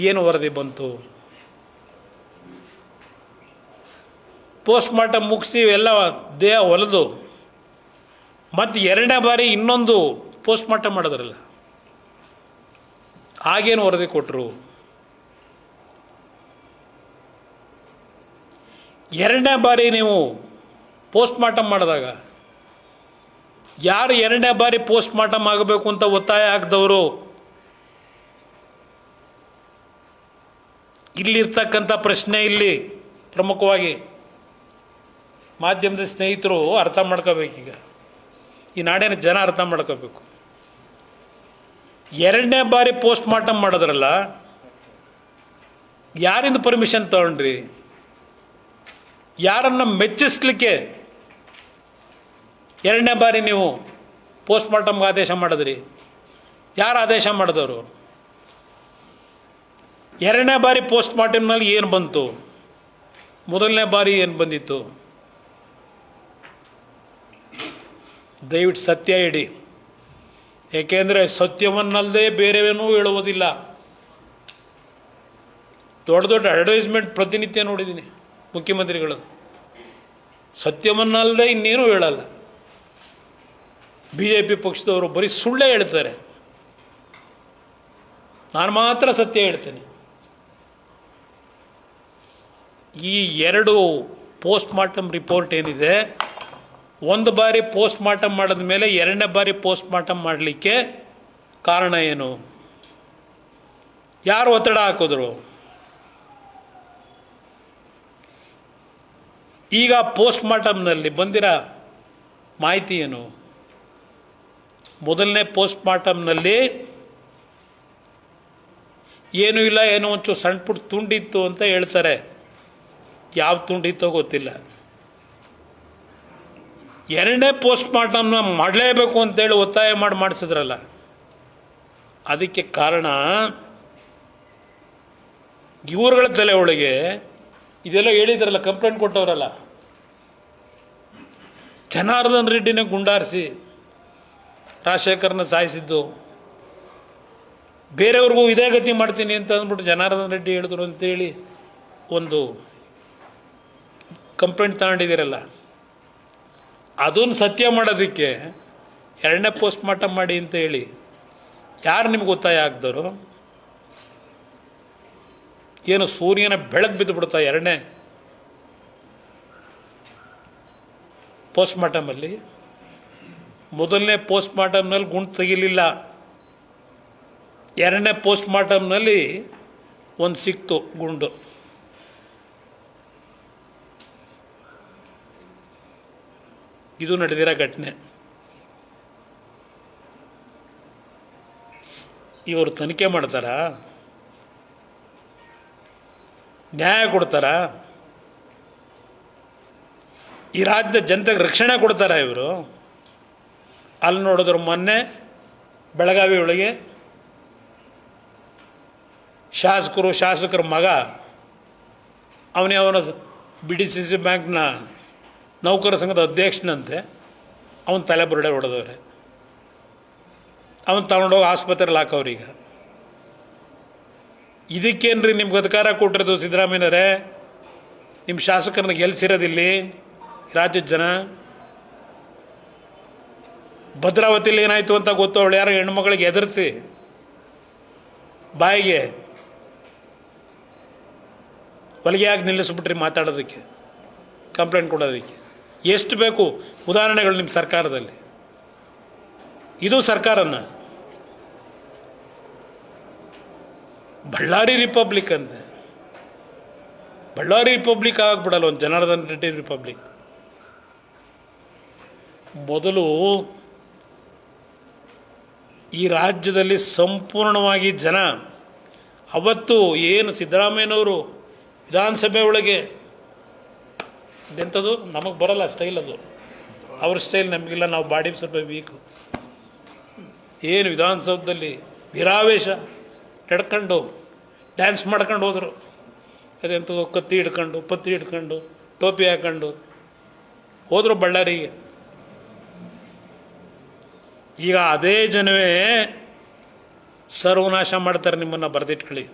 ಏನು ವರದಿ ಬಂತು? ಪೋಸ್ಟ್ ಮಾರ್ಟಮ್ ಮುಗಿಸಿ ಎಲ್ಲ ದೇಹ ಹೊಲಿದು ಮತ್ತು 2ನೇ ಬಾರಿ ಇನ್ನೊಂದು ಪೋಸ್ಟ್ ಮಾರ್ಟಮ್ ಮಾಡಿದ್ರಲ್ಲ, ಆಗೇನು ವರದಿ ಕೊಟ್ಟರು? 2ನೇ ಬಾರಿ ನೀವು ಪೋಸ್ಟ್ ಮಾರ್ಟಮ್ ಮಾಡಿದಾಗ ಯಾರು 2ನೇ ಬಾರಿ ಪೋಸ್ಟ್ ಮಾರ್ಟಮ್ ಆಗಬೇಕು ಅಂತ ಒತ್ತಾಯ ಹಾಕಿದವರು? ಇಲ್ಲಿರ್ತಕ್ಕಂಥ ಪ್ರಶ್ನೆ ಇಲ್ಲಿ ಪ್ರಮುಖವಾಗಿ ಮಾಧ್ಯಮದ ಸ್ನೇಹಿತರು ಅರ್ಥ ಮಾಡ್ಕೋಬೇಕೀಗ, ಈ ನಾಡಿನ ಜನ ಅರ್ಥ ಮಾಡ್ಕೋಬೇಕು. ಎರಡನೇ ಬಾರಿ ಪೋಸ್ಟ್ ಮಾರ್ಟಮ್ ಮಾಡಿದ್ರಲ್ಲ, ಯಾರಿಂದ ಪರ್ಮಿಷನ್ ತಗೊಂಡ್ರಿ? ಯಾರನ್ನು ಮೆಚ್ಚಿಸ್ಲಿಕ್ಕೆ ಎರಡನೇ ಬಾರಿ ನೀವು ಪೋಸ್ಟ್ ಮಾರ್ಟಮ್ಗೆ ಆದೇಶ ಮಾಡಿದ್ರಿ? ಯಾರು ಆದೇಶ ಮಾಡಿದವರು? ಎರಡನೇ ಬಾರಿ ಪೋಸ್ಟ್ ಮಾರ್ಟಮ್ನಲ್ಲಿ ಏನು ಬಂತು? ಮೊದಲನೇ ಬಾರಿ ಏನು ಬಂದಿತ್ತು? ದಯವಿಟ್ಟು ಸತ್ಯ ಹೇಳಿ, ಏಕೆಂದರೆ ಸತ್ಯವನ್ನಲ್ಲದೆ ಬೇರೆವೇನೂ ಹೇಳುವುದಿಲ್ಲ. ದೊಡ್ಡ ದೊಡ್ಡ ಅಡ್ವರ್ಟೈಸ್ಮೆಂಟ್ ಪ್ರತಿನಿತ್ಯ ನೋಡಿದ್ದೀನಿ ಮುಖ್ಯಮಂತ್ರಿಗಳು. ಸತ್ಯವನ್ನಲ್ಲದೆ ಇನ್ನೇನು ಹೇಳಲ್ಲ. BJP ಪಕ್ಷದವರು ಬರೀ ಸುಳ್ಳೇ ಹೇಳ್ತಾರೆ, ನಾನು ಮಾತ್ರ ಸತ್ಯ ಹೇಳ್ತೇನೆ. ಈ ಎರಡು ಪೋಸ್ಟ್ ಮಾರ್ಟಮ್ ರಿಪೋರ್ಟ್ ಏನಿದೆ, ಒಂದು ಬಾರಿ ಪೋಸ್ಟ್ ಮಾರ್ಟಮ್ ಮಾಡಿದ ಮೇಲೆ ಎರಡನೇ ಬಾರಿ ಪೋಸ್ಟ್ ಮಾರ್ಟಮ್ ಮಾಡಲಿಕ್ಕೆ ಕಾರಣ ಏನು? ಯಾರು ಒತ್ತಡ ಹಾಕಿದ್ರು? ಈಗ ಪೋಸ್ಟ್ ಮಾರ್ಟಮ್ನಲ್ಲಿ ಬಂದಿರೋ ಮಾಹಿತಿ ಏನು? ಮೊದಲನೇ ಪೋಸ್ಟ್ ಮಾರ್ಟಮ್ನಲ್ಲಿ ಏನೂ ಇಲ್ಲ, ಏನೋ ಒಂಚೂರು ಸಣ್ಣ ಪುಟ್ಟ ತುಂಡಿತ್ತು ಅಂತ ಹೇಳ್ತಾರೆ. ಯಾವ ತುಂಡಿತ್ತೋ ಗೊತ್ತಿಲ್ಲ. ಎರಡನೇ ಪೋಸ್ಟ್ ಮಾರ್ಟಮ್ನ ಮಾಡಲೇಬೇಕು ಅಂತೇಳಿ ಒತ್ತಾಯ ಮಾಡಿಸಿದ್ರಲ್ಲ, ಅದಕ್ಕೆ ಕಾರಣ ಇವ್ರುಗಳ ತಲೆ ಒಳಗೆ ಇದೆಲ್ಲ ಹೇಳಿದ್ರಲ್ಲ, ಕಂಪ್ಲೇಂಟ್ ಕೊಟ್ಟವರಲ್ಲ, ಜನಾರ್ದನ್ ರೆಡ್ಡಿನ ಗುಂಡಾರಿಸಿ ರಾಜಶೇಖರ್ನ ಸಾಯಿಸಿದ್ದು, ಬೇರೆಯವ್ರಿಗೂ ಇದೇ ಗತಿ ಮಾಡ್ತೀನಿ ಅಂತ ಅಂದ್ಬಿಟ್ಟು ಜನಾರ್ದನ್ ರೆಡ್ಡಿ ಹೇಳಿದ್ರು ಅಂತೇಳಿ ಒಂದು ಕಂಪ್ಲೇಂಟ್ ತಗೊಂಡಿದ್ದೀರಲ್ಲ, ಅದನ್ನು ಸತ್ಯ ಮಾಡೋದಕ್ಕೆ ಎರಡನೇ ಪೋಸ್ಟ್ ಮಾರ್ಟಮ್ ಮಾಡಿ ಅಂತ ಹೇಳಿ ಯಾರು ನಿಮ್ಗೆ ಒತ್ತಾಯ ಆಗ್ದವರು? ಏನು ಸೂರ್ಯನ ಬೆಳಕು ಬಿದ್ದು ಬಿಡ್ತಾ ಎರಡನೇ ಪೋಸ್ಟ್ ಮಾರ್ಟಮಲ್ಲಿ? ಮೊದಲನೇ ಪೋಸ್ಟ್ ಮಾರ್ಟಮ್ನಲ್ಲಿ ಗುಂಡು ತೆಗಿಲಿಲ್ಲ, ಎರಡನೇ ಪೋಸ್ಟ್ ಮಾರ್ಟಮ್ನಲ್ಲಿ ಒಂದು ಸಿಕ್ತು ಗುಂಡು. ಇದು ನಡೆದಿರೋ ಘಟನೆ. ಇವರು ತನಿಖೆ ಮಾಡ್ತಾರಾ? ನ್ಯಾಯ ಕೊಡ್ತಾರಾ? ಈ ರಾಜ್ಯದ ಜನತೆಗೆ ರಕ್ಷಣೆ ಕೊಡ್ತಾರಾ ಇವರು? ಅಲ್ಲಿ ನೋಡಿದ್ರು ಮೊನ್ನೆ ಬೆಳಗಾವಿ ಒಳಗೆ ಶಾಸಕರ ಮಗ, ಅವನೇ ಅವನ BDCC ಬ್ಯಾಂಕ್ನ ನೌಕರ ಸಂಘದ ಅಧ್ಯಕ್ಷನಂತೆ, ಅವನ ತಲೆ ಬುರುಡೆ ಹೊಡೆದವ್ರೆ. ಅವನು ತಗೊಂಡೋಗಿ ಆಸ್ಪತ್ರೆಯಲ್ಲಿ ಹಾಕವ್ರೀಗ. ಇದಕ್ಕೇನ್ರಿ ನಿಮ್ಗೆ ಅಧಿಕಾರ ಕೊಟ್ಟಿರೋದು ಸಿದ್ದರಾಮಯ್ಯನವರೇ? ನಿಮ್ಮ ಶಾಸಕರನ್ನ ಗೆಲ್ಲಿಸಿರೋದಿಲ್ಲಿ ರಾಜ್ಯದ ಜನ. ಭದ್ರಾವತಿಯಲ್ಲಿ ಏನಾಯಿತು ಅಂತ ಗೊತ್ತು, ಅವಳು ಯಾರು ಹೆಣ್ಮಕ್ಳಿಗೆ ಎದುರಿಸಿ ಬಾಯಿಗೆ ಹೊಲಿಗೆಯಾಗಿ ನಿಲ್ಲಿಸ್ಬಿಟ್ರಿ ಮಾತಾಡೋದಕ್ಕೆ, ಕಂಪ್ಲೇಂಟ್ ಕೊಡೋದಕ್ಕೆ. ಎಷ್ಟು ಬೇಕು ಉದಾಹರಣೆಗಳು ನಿಮ್ಮ ಸರ್ಕಾರದಲ್ಲಿ? ಇದು ಸರ್ಕಾರನ ಬಳ್ಳಾರಿ ರಿಪಬ್ಲಿಕ್ ಅಂತೆ. ಬಳ್ಳಾರಿ ರಿಪಬ್ಲಿಕ್ ಆಗ್ಬಿಡಲ್ಲ, ಒಂದು ಜನಾರ್ದನ್ ರೆಡ್ಡಿ ರಿಪಬ್ಲಿಕ್. ಮೊದಲು ಈ ರಾಜ್ಯದಲ್ಲಿ ಸಂಪೂರ್ಣವಾಗಿ ಜನ ಅವತ್ತು ಏನು ಸಿದ್ದರಾಮಯ್ಯನವರು ವಿಧಾನಸಭೆ ಒಳಗೆ ಇದೆಂಥದ್ದು ನಮಗೆ ಬರಲ್ಲ ಸ್ಟೈಲ್, ಅದು ಅವ್ರ ಸ್ಟೈಲ್ ನಮಗಿಲ್ಲ, ನಾವು ಬಾಡಿ ಸ್ವಲ್ಪ ವೀಕು. ಏನು ವಿಧಾನಸೌಧದಲ್ಲಿ ವಿರಾವೇಶ ಎಡ್ಕೊಂಡು ಡ್ಯಾನ್ಸ್ ಮಾಡ್ಕೊಂಡು ಹೋದರು. ಅದೆಂಥದ್ದು ಕತ್ತಿ ಹಿಡ್ಕೊಂಡು ಪತ್ತಿ ಹಿಡ್ಕೊಂಡು ಟೋಪಿ ಹಾಕೊಂಡು ಹೋದರು ಬಳ್ಳಾರಿಗೆ. ಈಗ ಅದೇ ಜನವೇ ಸರ್ವನಾಶ ಮಾಡ್ತಾರೆ, ನಿಮ್ಮನ್ನು ಬರೆದಿಟ್ಕೊಳ್ಳಿ,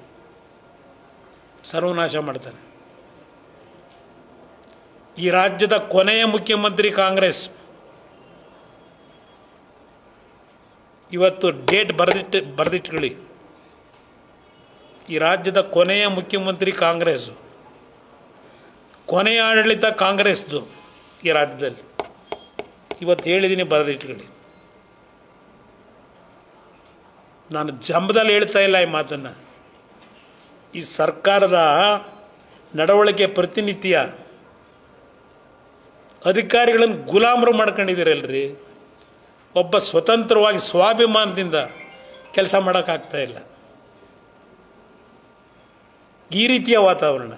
ಸರ್ವನಾಶ ಮಾಡ್ತಾರೆ. ಈ ರಾಜ್ಯದ ಕೊನೆಯ ಮುಖ್ಯಮಂತ್ರಿ ಕಾಂಗ್ರೆಸ್. ಇವತ್ತು ಡೇಟ್ ಬರೆದಿಟ್ಕೊಳ್ಳಿ. ಈ ರಾಜ್ಯದ ಕೊನೆಯ ಮುಖ್ಯಮಂತ್ರಿ ಕಾಂಗ್ರೆಸ್ಸು, ಕೊನೆಯ ಆಡಳಿತ ಕಾಂಗ್ರೆಸ್ದು ಈ ರಾಜ್ಯದಲ್ಲಿ. ಇವತ್ತು ಹೇಳಿದ್ದೀನಿ, ಬರೆದಿಟ್ಕೊಳ್ಳಿ. ನಾನು ಜಂಬದಲ್ಲಿ ಹೇಳ್ತಾ ಇಲ್ಲ ಈ ಮಾತನ್ನು. ಈ ಸರ್ಕಾರದ ನಡವಳಿಕೆ ಪ್ರತಿನಿತ್ಯ ಅಧಿಕಾರಿಗಳನ್ನು ಗುಲಾಮರು ಮಾಡ್ಕೊಂಡಿದ್ದೀರಲ್ರಿ. ಒಬ್ಬ ಸ್ವತಂತ್ರವಾಗಿ ಸ್ವಾಭಿಮಾನದಿಂದ ಕೆಲಸ ಮಾಡೋಕ್ಕಾಗ್ತಾ ಇಲ್ಲ. ಈ ರೀತಿಯ ವಾತಾವರಣ.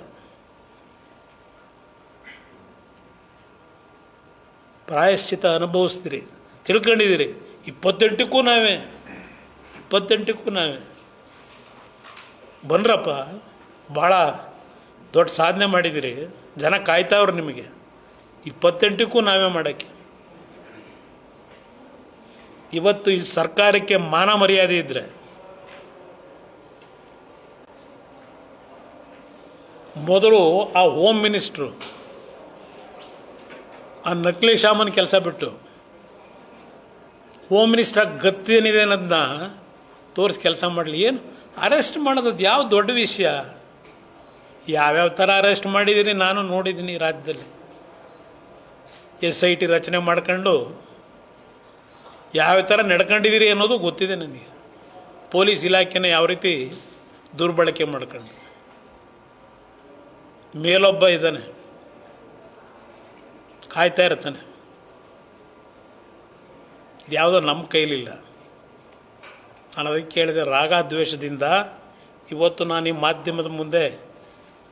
ಪ್ರಾಯಶ್ಚಿತ ಅನುಭವಿಸ್ತೀರಿ, ತಿಳ್ಕೊಂಡಿದ್ದೀರಿ. 28ಕ್ಕೂ ನಾವೇ ಬನ್ರಪ್ಪ, ಭಾಳ ದೊಡ್ಡ ಸಾಧನೆ ಮಾಡಿದ್ದೀರಿ, ಜನ ಕಾಯ್ತಾವ್ರು ನಿಮಗೆ. 28ಕ್ಕೂ ನಾವೇ ಮಾಡೋಕ್ಕೆ. ಇವತ್ತು ಈ ಸರ್ಕಾರಕ್ಕೆ ಮಾನ ಮರ್ಯಾದೆ ಇದ್ದರೆ ಮೊದಲು ಆ ಹೋಮ್ ಮಿನಿಸ್ಟ್ರು ಆ ನಕಲಿ ಶಾಮನ್ ಕೆಲಸ ಬಿಟ್ಟು ಹೋಮ್ ಮಿನಿಸ್ಟ್ರ್ ಗತ್ತೇನಿದೆ ಅನ್ನೋದನ್ನ ತೋರಿಸಿ ಕೆಲಸ ಮಾಡಲಿ. ಏನು ಅರೆಸ್ಟ್ ಮಾಡೋದು ಯಾವ ದೊಡ್ಡ ವಿಷಯ? ಯಾವ್ಯಾವ ಥರ ಅರೆಸ್ಟ್ ಮಾಡಿದ್ದೀನಿ ನಾನು ನೋಡಿದ್ದೀನಿ ರಾಜ್ಯದಲ್ಲಿ. SIT ರಚನೆ ಮಾಡ್ಕೊಂಡು ಯಾವ ಥರ ನಡ್ಕೊಂಡಿದ್ದೀರಿ ಅನ್ನೋದು ಗೊತ್ತಿದೆ ನನಗೆ. ಪೊಲೀಸ್ ಇಲಾಖೆನ ಯಾವ ರೀತಿ ದುರ್ಬಳಕೆ ಮಾಡ್ಕೊಂಡು. ಮೇಲೊಬ್ಬ ಇದ್ದಾನೆ, ಕಾಯ್ತಾ ಇರ್ತಾನೆ. ಇದ್ಯಾವುದೋ ನಮ್ಮ ಕೈಲಿಲ್ಲ. ನಾನು ಅದಕ್ಕೆ ಕೇಳಿದೆ, ರಾಗ ದ್ವೇಷದಿಂದ ಇವತ್ತು ನಾನು ಈ ಮಾಧ್ಯಮದ ಮುಂದೆ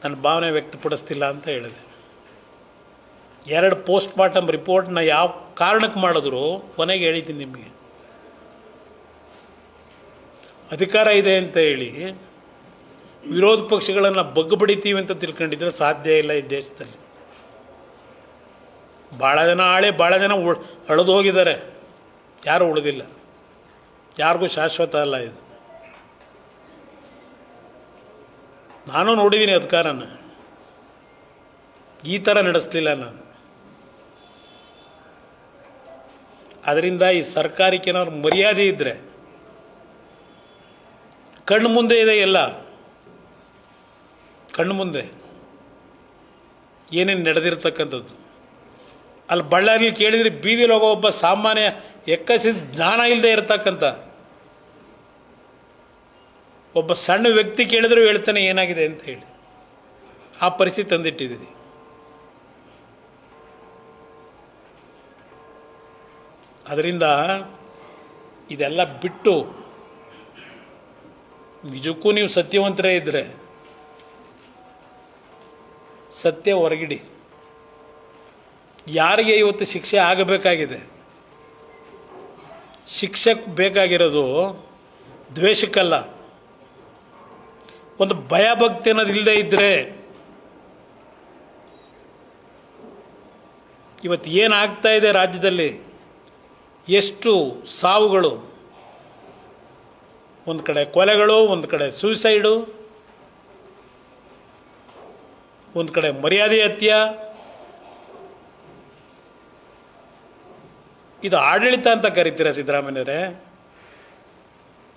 ನನ್ನ ಭಾವನೆ ವ್ಯಕ್ತಪಡಿಸ್ತಿಲ್ಲ ಅಂತ ಹೇಳಿದೆ. 2 ಪೋಸ್ಟ್ ಮಾರ್ಟಮ್ ರಿಪೋರ್ಟ್ನ ಯಾವ ಕಾರಣಕ್ಕೆ ಮಾಡಿದ್ರು ಕೊನೆಗೆ ಹೇಳಿದ್ದೀನಿ ನಿಮಗೆ. ಅಧಿಕಾರ ಇದೆ ಅಂತ ಹೇಳಿ ವಿರೋಧ ಪಕ್ಷಗಳನ್ನು ಬಗ್ಗಬಡಿತೀವಿ ಅಂತ ತಿಳ್ಕೊಂಡಿದ್ರೆ ಸಾಧ್ಯ ಇಲ್ಲ ಈ ದೇಶದಲ್ಲಿ. ಭಾಳ ಜನ ಭಾಳ ಜನ ಅಳೆದು ಹೋಗಿದ್ದಾರೆ, ಯಾರೂ ಉಳಿದಿಲ್ಲ. ಯಾರಿಗೂ ಶಾಶ್ವತ ಅಲ್ಲ ಇದು. ನಾನು ನೋಡಿದ್ದೀನಿ ಅಧಿಕಾರನ, ಈ ಥರ ನಡೆಸಲಿಲ್ಲ ನಾನು. ಅದರಿಂದ ಈ ಸರ್ಕಾರಕ್ಕೆ ಏನಾದ್ರು ಮರ್ಯಾದೆ ಇದ್ದರೆ, ಕಣ್ಣು ಮುಂದೆ ಇದೆ ಎಲ್ಲ, ಕಣ್ಣು ಮುಂದೆ ಏನೇನು ನಡೆದಿರ್ತಕ್ಕಂಥದ್ದು. ಅಲ್ಲಿ ಬಳ್ಳಾರಿಯಲ್ಲಿ ಕೇಳಿದರೆ ಬೀದಿಲಿ ಹೋಗೋ ಒಬ್ಬ ಸಾಮಾನ್ಯ ಜ್ಞಾನ ಇಲ್ಲದೆ ಇರತಕ್ಕಂಥ ಒಬ್ಬ ಸಣ್ಣ ವ್ಯಕ್ತಿ ಕೇಳಿದ್ರು ಹೇಳ್ತಾನೆ ಏನಾಗಿದೆ ಅಂತ ಹೇಳಿ. ಆ ಪರಿಸ್ಥಿತಿ ತಂದಿಟ್ಟಿದ್ದೀರಿ. ಅದರಿಂದ ಇದೆಲ್ಲ ಬಿಟ್ಟು ನಿಜಕ್ಕೂ ನೀವು ಸತ್ಯವಂತರೇ ಇದ್ದರೆ ಸತ್ಯ ಹೊರಗಿಡಿ. ಯಾರಿಗೆ ಇವತ್ತು ಶಿಕ್ಷೆ ಆಗಬೇಕಾಗಿದೆ? ಶಿಕ್ಷಕ ಬೇಕಾಗಿರೋದು ದ್ವೇಷಕ್ಕಲ್ಲ, ಒಂದು ಭಯಭಕ್ತಿ ಅನ್ನೋದು ಇಲ್ಲದೆ ಇದ್ದರೆ ಇವತ್ತು ಏನಾಗ್ತಾ ಇದೆ ರಾಜ್ಯದಲ್ಲಿ, ಎಷ್ಟು ಸಾವುಗಳು, ಒಂದು ಕಡೆ ಕೊಲೆಗಳು, ಒಂದು ಕಡೆ ಸೂಸೈಡು, ಒಂದು ಕಡೆ ಮರ್ಯಾದೆ ಹತ್ಯೆ. ಇದು ಆಡಳಿತ ಅಂತ ಕರಿತೀರ ಸಿದ್ದರಾಮಯ್ಯರೇ?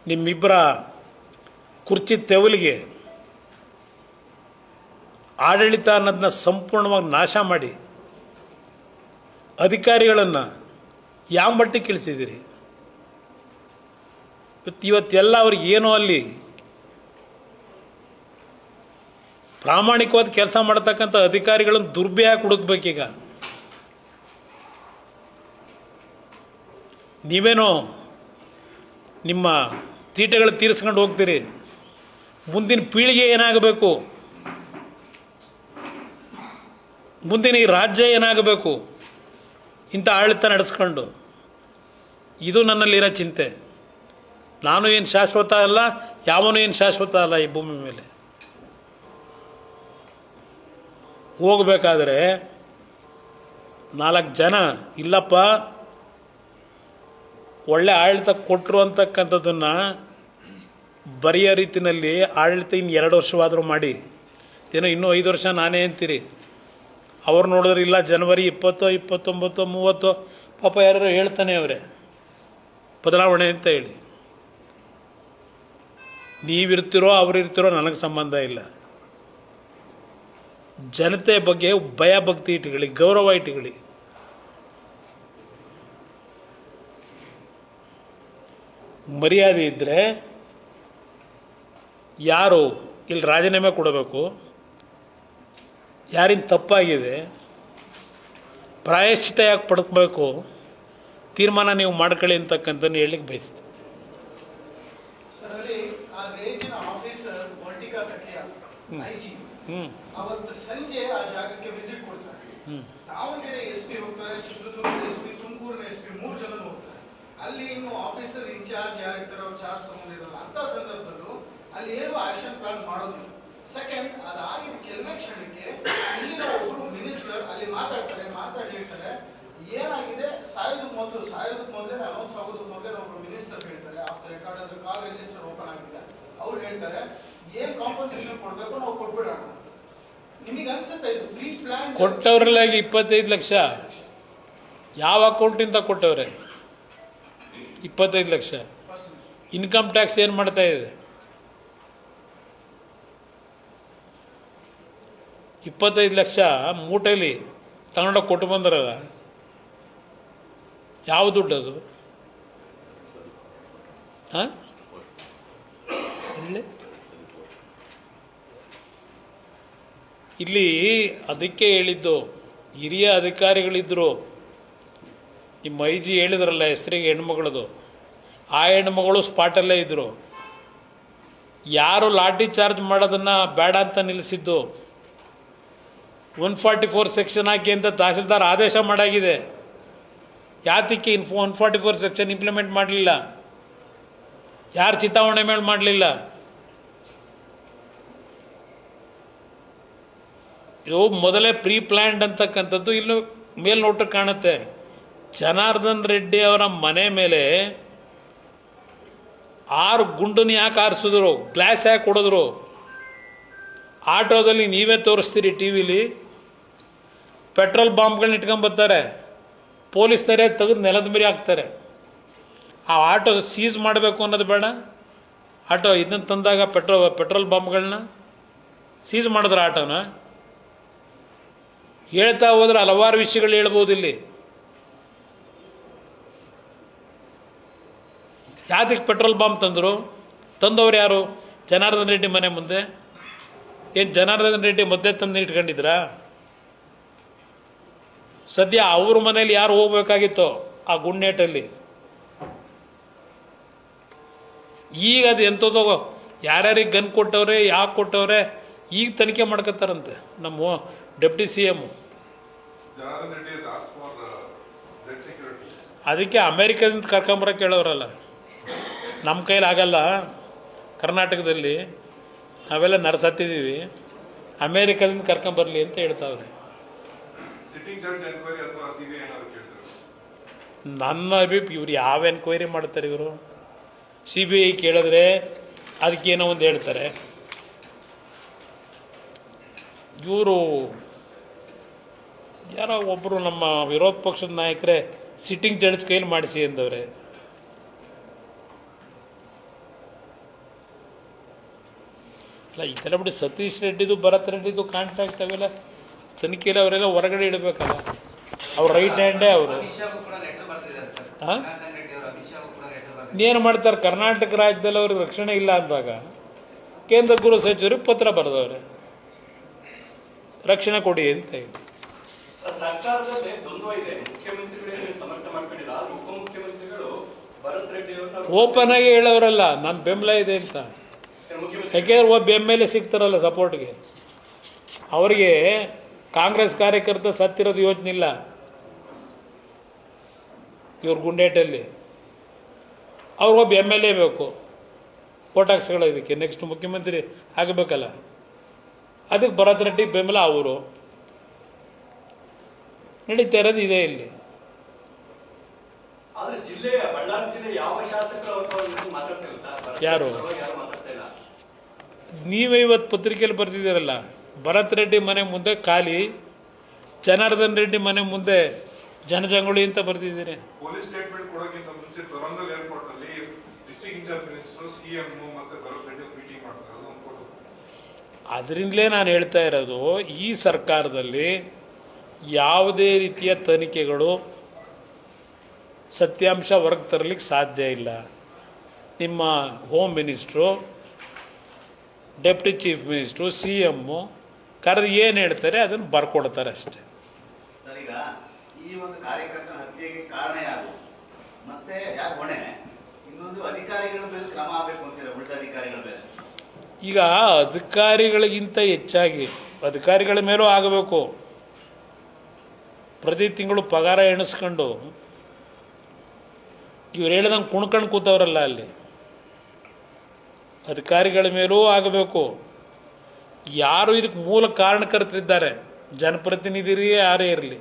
ನಿಮ್ಮಿಬ್ಬರ ಕುರ್ಚಿ ತೆವಲಿಗೆ ಆಡಳಿತ ಅನ್ನೋದನ್ನ ಸಂಪೂರ್ಣವಾಗಿ ನಾಶ ಮಾಡಿ ಅಧಿಕಾರಿಗಳನ್ನು ಯಾವ ಮಟ್ಟಕ್ಕೆ ಇಳಿಸಿದ್ದೀರಿ? ಇವತ್ತೆಲ್ಲ ಅವ್ರಿಗೆ ಏನೋ ಅಲ್ಲಿ ಪ್ರಾಮಾಣಿಕವಾದ ಕೆಲಸ ಮಾಡತಕ್ಕಂಥ ಅಧಿಕಾರಿಗಳನ್ನು ದುರ್ಬೆಯಾಗಿ ಹುಡುಕ್ಬೇಕೀಗ. ನೀವೇನೋ ನಿಮ್ಮ ತೀಟೆಗಳು ತೀರಿಸ್ಕೊಂಡು ಹೋಗ್ತೀರಿ. ಮುಂದಿನ ಪೀಳಿಗೆ ಏನಾಗಬೇಕು, ಮುಂದಿನ ಈ ರಾಜ್ಯ ಏನಾಗಬೇಕು ಇಂಥ ಆಡಳಿತ ನಡೆಸ್ಕೊಂಡು? ಇದು ನನ್ನಲ್ಲಿರೋ ಚಿಂತೆ. ನಾನು ಏನು ಶಾಶ್ವತ ಅಲ್ಲ, ಯಾವನೂ ಏನು ಶಾಶ್ವತ ಅಲ್ಲ ಈ ಭೂಮಿ ಮೇಲೆ. ಹೋಗಬೇಕಾದ್ರೆ 4 ಜನ ಇಲ್ಲಪ್ಪ ಒಳ್ಳೆ ಆಡಳಿತ ಕೊಟ್ಟರು ಅಂತಕ್ಕಂಥದ್ದನ್ನು ಬರೆಯೋ ರೀತಿಯಲ್ಲಿ ಆಡಳಿತ ಇನ್ನು 2 ವರ್ಷವಾದರೂ ಮಾಡಿ, ಏನೋ ಇನ್ನೂ 5 ವರ್ಷ ನಾನೇ ಅಂತೀರಿ. ಅವ್ರು ನೋಡಿದ್ರೆ ಇಲ್ಲ ಜನವರಿ 20, 29, 30 ಪಾಪ ಯಾರು ಹೇಳ್ತಾನೆ ಅವರೇ ಬದಲಾವಣೆ ಅಂತ ಹೇಳಿ. ನೀವಿರ್ತಿರೋ ಅವರಿರ್ತಿರೋ ನನಗೆ ಸಂಬಂಧ ಇಲ್ಲ. ಜನತೆ ಬಗ್ಗೆ ಭಯ ಭಕ್ತಿ ಇಟ್ಕೊಳ್ಳಿ, ಗೌರವ ಇಟ್ಕೊಳ್ಳಿ. ಮರ್ಯಾದೆ ಇದ್ದರೆ ಯಾರು ಇಲ್ಲಿ ರಾಜೀನಾಮೆ ಕೊಡಬೇಕು, ಯಾರಿನ ತಪ್ಪಾಗಿದೆ ಪ್ರಾಯಶ್ಚಿತ ಯಾಕೆ ಪಡ್ಕೋಬೇಕು, ತೀರ್ಮಾನ ನೀವು ಮಾಡ್ಕೊಳ್ಳಿ ಅಂತಕ್ಕಂಥದ್ದು ಹೇಳಲಿಕ್ಕೆ ಬಯಸ್ತೀನಿ. ಅವತ್ತು ಸಂಜೆ ಆ ಜಾಗಕ್ಕೆ ವಿಸಿಟ್ ಕೊಡ್ತಾರೆ. ದಾವಣಗೆರೆ SP ಹೋಗ್ತಾರೆ, ಚಿತ್ರದುರ್ಗ SP, ತುಮಕೂರಿನ SP, 3 ಜನ ಹೋಗ್ತಾರೆ. ಅಲ್ಲಿ ಇನ್ನು ಆಫೀಸರ್ ಇನ್ಚಾರ್ಜ್ ಯಾರಿರ್ತಾರೆ ಅವ್ರು ಚಾರ್ಜ್ ತಗೊಂಡಿರಲ್ಲ. ಅಂತ ಸಂದರ್ಭದಲ್ಲೂ ಅಲ್ಲಿ ಏನು ಆಕ್ಷನ್ ಪ್ಲಾನ್ ಮಾಡೋದಿಲ್ಲ. ಸೆಕೆಂಡ್, ಅದಾಗಿದ್ದ ಕೆಲವೇ ಕ್ಷಣಕ್ಕೆ ಇಲ್ಲಿನ ಒಬ್ರು ಮಿನಿಸ್ಟರ್ ಅಲ್ಲಿ ಮಾತಾಡಿ ಹೇಳ್ತಾರೆ ಏನಾಗಿದೆ, ಸಾಯೋದಕ್ಕೆ ಮೊದಲೇ ಅನೌನ್ಸ್ ಆಗೋದಕ್ಕೆ ಮೊದಲೇ ಒಬ್ರು ಮಿನಿಸ್ಟರ್ ಹೇಳ್ತಾರೆ, ಆಫ್ಟರ್ ರೆಕಾರ್ಡ್ ಅದ್ರ ಕಾಲ್ ರಿಜಿಸ್ಟರ್ ಓಪನ್ ಆಗಿದೆ, ಅವ್ರು ಹೇಳ್ತಾರೆ ಏನ್ ಕಾಂಪನ್ಸೇಷನ್ ಕೊಡ್ಬೇಕು ನಾವು ಕೊಟ್ಬಿಡೋಣ. ನಿಮಗೆ ಅನ್ಸುತ್ತೆ ಇದು ಪ್ರೀ ಪ್ಲಾನ್? ಕೊಟ್ಟವ್ರಲ್ಲ 25 ಲಕ್ಷ ಯಾವ ಅಕೌಂಟಿಂದ ಕೊಟ್ಟವ್ರೆ? 25 ಲಕ್ಷ. ಇನ್ಕಮ್ ಟ್ಯಾಕ್ಸ್ ಏನು ಮಾಡ್ತಾ ಇದೆ? 25 ಲಕ್ಷ ಮೂಟೆಲಿ ತಗೊಂಡೋಗಿ ಕೊಟ್ಟು ಬಂದ್ರಲ್ಲ, ಯಾವ ದುಡ್ಡು ಅದು? ಹಾಂ, ಇಲ್ಲಿ ಅದಕ್ಕೆ ಹೇಳಿದ್ದು, ಹಿರಿಯ ಅಧಿಕಾರಿಗಳಿದ್ದರು, ನಿಮ್ಮ IG ಹೇಳಿದ್ರಲ್ಲ ಹೆಸರಿಗೆ ಹೆಣ್ಮಗಳದು, ಆ ಹೆಣ್ಮಗಳು ಸ್ಪಾಟಲ್ಲೇ ಇದ್ದರು. ಯಾರು ಲಾಠಿ ಚಾರ್ಜ್ ಮಾಡೋದನ್ನು ಬೇಡ ಅಂತ ನಿಲ್ಲಿಸಿದ್ದು, 144 ಸೆಕ್ಷನ್ ಹಾಕಿ ಅಂತ ತಹಶೀಲ್ದಾರ್ ಆದೇಶ ಮಾಡಾಗಿದೆ. ಯಾತಕ್ಕೆ 144 ಸೆಕ್ಷನ್ ಇಂಪ್ಲಿಮೆಂಟ್ ಮಾಡಲಿಲ್ಲ? ಯಾರು ಚಿತಾವಣೆ ಮೇಲೆ ಮಾಡಲಿಲ್ಲ? ಇದು ಮೊದಲೇ ಪ್ರೀ ಪ್ಲ್ಯಾಂಡ್ ಅಂತಕ್ಕಂಥದ್ದು ಇಲ್ಲೂ ಮೇಲ್ನೋಟಕ್ಕೆ ಕಾಣುತ್ತೆ. ಜನಾರ್ದನ್ ರೆಡ್ಡಿ ಅವರ ಮನೆ ಮೇಲೆ 6 ಗುಂಡನ್ನು ಯಾಕೆ ಹಾರಿಸಿದ್ರು? ಗ್ಲಾಸ್ ಯಾಕೆ ಹೊಡೆದ್ರು? ಆಟೋದಲ್ಲಿ ನೀವೇ ತೋರಿಸ್ತೀರಿ ಟಿವಿಲಿ, ಪೆಟ್ರೋಲ್ ಬಾಂಬ್ಗಳನ್ನ ಇಟ್ಕೊಂಬರ್ತಾರೆ, ಪೊಲೀಸ್ನರೇ ತೆಗೆದು ನೆಲದ ಮೇಲೆ ಹಾಕ್ತಾರೆ. ಆ ಆಟೋ ಸೀಸ್ ಮಾಡಬೇಕು ಅನ್ನೋದು ಬೇಡ? ಆಟೋ ಇದನ್ನು ತಂದಾಗ ಪೆಟ್ರೋಲ್ ಬಾಂಬ್ಗಳನ್ನ ಸೀಸ್ ಮಾಡಿದ್ರೆ ಆಟೋನ ಹೇಳ್ತಾ ಹೋದ್ರೆ ಹಲವಾರು ವಿಷಯಗಳು ಹೇಳ್ಬೋದು. ಇಲ್ಲಿ ಯಾತಕ್ಕೆ ಪೆಟ್ರೋಲ್ ಬಾಂಬ್ ತಂದವ್ರು ಯಾರು? ಜನಾರ್ದನ್ ರೆಡ್ಡಿ ಮನೆ ಮುಂದೆ. ಏನು ಜನಾರ್ದನ್ ರೆಡ್ಡಿ ಮಧ್ಯೆ ತಂದು ಇಟ್ಕೊಂಡಿದ್ರಾ? ಸದ್ಯ ಅವ್ರ ಮನೇಲಿ ಯಾರು ಹೋಗ್ಬೇಕಾಗಿತ್ತೋ ಆ ಗುಂಡೇಟಲ್ಲಿ, ಈಗ ಅದು ಎಂಥದೋ ಯಾರ್ಯಾರಿಗೆ ಗನ್ ಕೊಟ್ಟವ್ರೆ, ಯಾಕೆ ಕೊಟ್ಟವ್ರೆ, ಈಗ ತನಿಖೆ ಮಾಡ್ಕೊತಾರಂತೆ ನಮ್ಮ ಡೆಪ್ಟಿ CM. ಅದಕ್ಕೆ ಅಮೇರಿಕದಿಂದ ಕರ್ಕೊಂಬರಕ್ಕೆ ಹೇಳೋರಲ್ಲ, ನಮ್ಮ ಕೈಲಿ ಆಗಲ್ಲ, ಕರ್ನಾಟಕದಲ್ಲಿ ನಾವೆಲ್ಲ ನರ್ಸತ್ತಿದ್ದೀವಿ, ಅಮೇರಿಕದಿಂದ ಕರ್ಕೊಂಬರ್ಲಿ ಅಂತ ಹೇಳ್ತಾವ್ರೆ. ನನ್ನ ಇವ್ರು ಯಾವ ಎನ್ಕ್ವೈರಿ ಮಾಡ್ತಾರೆ? ಇವರು CBI ಕೇಳಿದ್ರೆ ಅದಕ್ಕೇನೋ ಒಂದು ಹೇಳ್ತಾರೆ. ಇವರು ಯಾರೋ ಒಬ್ಬರು ನಮ್ಮ ವಿರೋಧ ಪಕ್ಷದ ನಾಯಕರೇ ಸಿಟ್ಟಿಂಗ್ ಜಡ್ಜ್ ಕೈಲಿ ಮಾಡಿಸಿ ಅಂದವ್ರೆ. ಅಲ್ಲ, ಇದೆಲ್ಲ ಬಿಡಿ. ಸತೀಶ್ ರೆಡ್ಡಿದು, ಭರತ್ ರೆಡ್ಡಿದು ಕಾಂಟ್ಯಾಕ್ಟ್ ಅವೆಲ್ಲ ತನಿಖೆಯಲ್ಲಿ ಅವರೆಲ್ಲ ಹೊರಗಡೆ ಇಡಬೇಕಲ್ಲ. ಅವ್ರು ರೈಟ್ ಹ್ಯಾಂಡೇ ಅವರು. ಹಾಂ, ಏನು ಮಾಡ್ತಾರೆ? ಕರ್ನಾಟಕ ರಾಜ್ಯದಲ್ಲಿ ಅವ್ರಿಗೆ ರಕ್ಷಣೆ ಇಲ್ಲ ಅಂದಾಗ ಕೇಂದ್ರ ಗೃಹ ಸಚಿವರಿಗೆ ಪತ್ರ ಬರೆದವ್ರೆ, ರಕ್ಷಣೆ ಕೊಡಿ ಅಂತ ಹೇಳಿ. ಓಪನ್ ಆಗಿ ಹೇಳೋರಲ್ಲ ನಾನು ಬೆಂಬಲ ಇದೆ ಅಂತ. ಯಾಕೆಂದ್ರೆ ಒಬ್ಬ MLA ಸಿಗ್ತಾರಲ್ಲ ಸಪೋರ್ಟ್ಗೆ, ಅವರಿಗೆ ಕಾಂಗ್ರೆಸ್ ಕಾರ್ಯಕರ್ತ ಸತ್ತಿರೋದು ಯೋಚನೆ ಇಲ್ಲ. ಇವ್ರ ಗುಂಡೇಟಲ್ಲಿ ಅವ್ರಿಗೊಬ್ಬ MLA ಬೇಕು ಓಟ್ ಹಾಕ್ಸ್ಕೊಳ್ಳೋ ಇದಕ್ಕೆ. ನೆಕ್ಸ್ಟ್ ಮುಖ್ಯಮಂತ್ರಿ ಆಗಬೇಕಲ್ಲ, ಅದಕ್ಕೆ ಭರತ್ ರೆಡ್ಡಿ ಬೆಂಬಲ ಅವರು. ನಡೀತಾ ಇರೋದು ಇದೆ ಇಲ್ಲಿ. ಯಾರು? ನೀವೇ ಇವತ್ತು ಪತ್ರಿಕೆಯಲ್ಲಿ ಬರ್ತಿದ್ದೀರಲ್ಲ, ಭರತ್ ರೆಡ್ಡಿ ಮನೆ ಮುಂದೆ ಖಾಲಿ, ಜನಾರ್ದನ್ ರೆಡ್ಡಿ ಮನೆ ಮುಂದೆ ಜನಜಂಗುಳಿ ಅಂತ ಬರ್ತಿದ್ದೀರಿ. ಪೊಲೀಸ್ ಸ್ಟೇಟ್ಮೆಂಟ್ ಕೊಡೋಕ್ಕಿಂತ ಮುಂಚೆ ತೊರಂಗಲ್ ಏರ್ಪೋರ್ಟ್ ಅಲ್ಲಿ ಡಿಸ್ಟ್ರಿಕ್ಟ್ ಇನ್ಚಾರ್ಜ್ ಮಿನಿಸ್ಟರ್ CM ಮತ್ತೆ ಭರತ್ ರೆಡ್ಡಿ ಮೀಟಿಂಗ್ ಮಾಡ್ತಾರೆ. ಅದರಿಂದಲೇ ನಾನು ಹೇಳ್ತಾ ಇರೋದು, ಈ ಸರ್ಕಾರದಲ್ಲಿ ಯಾವುದೇ ರೀತಿಯ ತನಿಖೆಗಳು ಸತ್ಯಾಂಶ ಹೊರಗೆ ತರಲಿಕ್ಕೆ ಸಾಧ್ಯ ಇಲ್ಲ. ನಿಮ್ಮ home minister, deputy chief minister, CM ಕರೆದು ಏನು ಹೇಳ್ತಾರೆ ಅದನ್ನು ಬರ್ಕೊಡ್ತಾರೆ ಅಷ್ಟೇ. ಈಗ ಈ ಒಂದು ಕಾರ್ಯಕರ್ತನ ಹತ್ಯೆಗೆ ಕಾರಣ ಯಾರು, ಮತ್ತೆ ಯಾರು ಹೊಣೆ, ಇನ್ನೊಂದು ಅಧಿಕಾರಿಗಳ ಮೇಲೆ ಕ್ರಮ ಆಗಬೇಕು ಅಂತೀರ, ಉಳಿದ ಅಧಿಕಾರಿಗಳ ಮೇಲೆ? ಈಗ ಅಧಿಕಾರಿಗಳಿಗಿಂತ ಹೆಚ್ಚಾಗಿ ಅಧಿಕಾರಿಗಳ ಮೇಲೂ ಆಗಬೇಕು. ಪ್ರತಿ ತಿಂಗಳು ಪಗಾರ ಎಣಿಸ್ಕೊಂಡು ಇವ್ರು ಹೇಳ್ದಂಗೆ ಕುಣ್ಕೊಂಡು ಕೂತವ್ರಲ್ಲ ಅಲ್ಲಿ, ಅಧಿಕಾರಿಗಳ ಮೇಲೂ ಆಗಬೇಕು. ಯಾರು ಇದಕ್ಕೆ ಮೂಲ ಕಾರಣಕರ್ತರಿದ್ದಾರೆ, ಜನಪ್ರತಿನಿಧಿರೇ ಯಾರೇ ಇರಲಿ,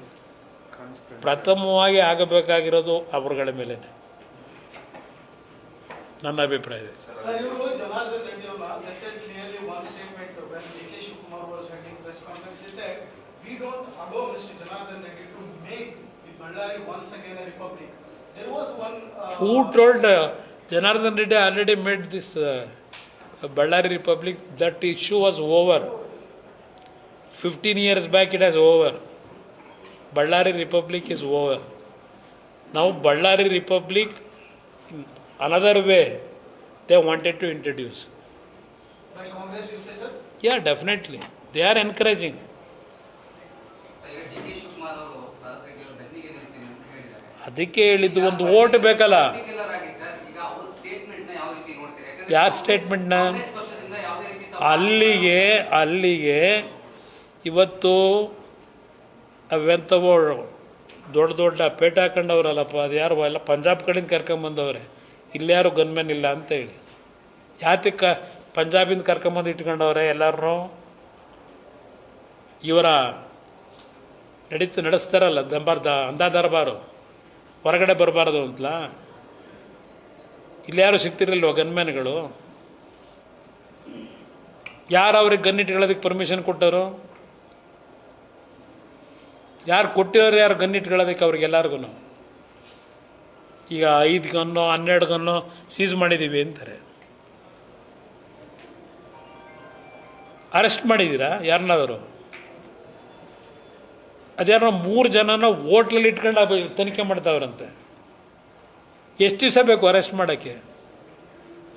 ಪ್ರಥಮವಾಗಿ ಆಗಬೇಕಾಗಿರೋದು ಅವರುಗಳ ಮೇಲೆ ನನ್ನ ಅಭಿಪ್ರಾಯ ಇದೆ. Sir, you know, Janardhan Reddy they said clearly one statement when D.K. Shivakumar was having press conference. He said, "We don't allow Mr. Janardhan Reddy to make the Ballari once again a republic." There was one. Who told Janardhan Reddy already made this Ballari Republic? That issue was over. 15 years back it has over. Ballari Republic is over. Now Ballari Republic, in another way, they wanted to introduce. By Congress, you say, sir? Yeah, definitely. They are encouraging. ಅದಕ್ಕೆ ಹೇಳಿದ್ದು ಒಂದು vote ಬೇಕಲ್ಲ. ಯಾರ ಸ್ಟೇಟ್ಮೆಂಟ್ನ? ಅಲ್ಲಿಗೆ ಇವತ್ತು ಅವೆಂಥವೋ ದೊಡ್ಡ ಪೇಟ ಹಾಕೊಂಡವ್ರಲ್ಲಪ್ಪ, ಅದು ಯಾರು ಎಲ್ಲ ಪಂಜಾಬ್ ಕಡೆಯಿಂದ ಕರ್ಕೊಂಬಂದವ್ರೆ, ಇಲ್ಲಾರು ಗನ್ಮೆನ್ ಇಲ್ಲ ಅಂತ ಹೇಳಿ. ಯಾತಕ್ಕೆ ಪಂಜಾಬಿಂದ ಕರ್ಕೊಂಬಂದು ಇಟ್ಕೊಂಡವ್ರೆ ಎಲ್ಲರೂ? ಇವರ ನಡೆಸ್ತಾರಲ್ಲ ಅಂದಾ ದರ್ಬಾರು, ಹೊರಗಡೆ ಬರಬಾರ್ದು ಅಂತಲ. ಇಲ್ಲಾರು ಸಿಗ್ತಿರಲ್ವ ಗನ್ಮ್ಯಾನ್ಗಳು? ಯಾರು ಅವ್ರಿಗೆ ಗನ್ ಇಟ್ಕೊಳ್ಳೋದಕ್ಕೆ ಪರ್ಮಿಷನ್ ಕೊಟ್ಟವರು? ಯಾರು ಕೊಟ್ಟಿರೋರು? ಯಾರು ಗನ್ ಇಟ್ಕೊಳ್ಳೋದಕ್ಕೆ ಅವ್ರಿಗೆಲ್ಲರಿಗೂ? ಈಗ 5 ಗನ್ನು 12 ಗನ್ನು ಸೀಸ್ ಮಾಡಿದ್ದೀವಿ ಅಂತಾರೆ. ಅರೆಸ್ಟ್ ಮಾಡಿದ್ದೀರಾ ಯಾರನ್ನಾದರೂ? ಅದ್ಯಾರೋ 3 ಜನನ ಹೋಟ್ಲಲ್ಲಿ ಇಟ್ಕೊಂಡು ತನಿಖೆ ಮಾಡ್ತಾವ್ರಂತೆ. ಎಷ್ಟು ದಿವಸ ಬೇಕು ಅರೆಸ್ಟ್ ಮಾಡೋಕ್ಕೆ?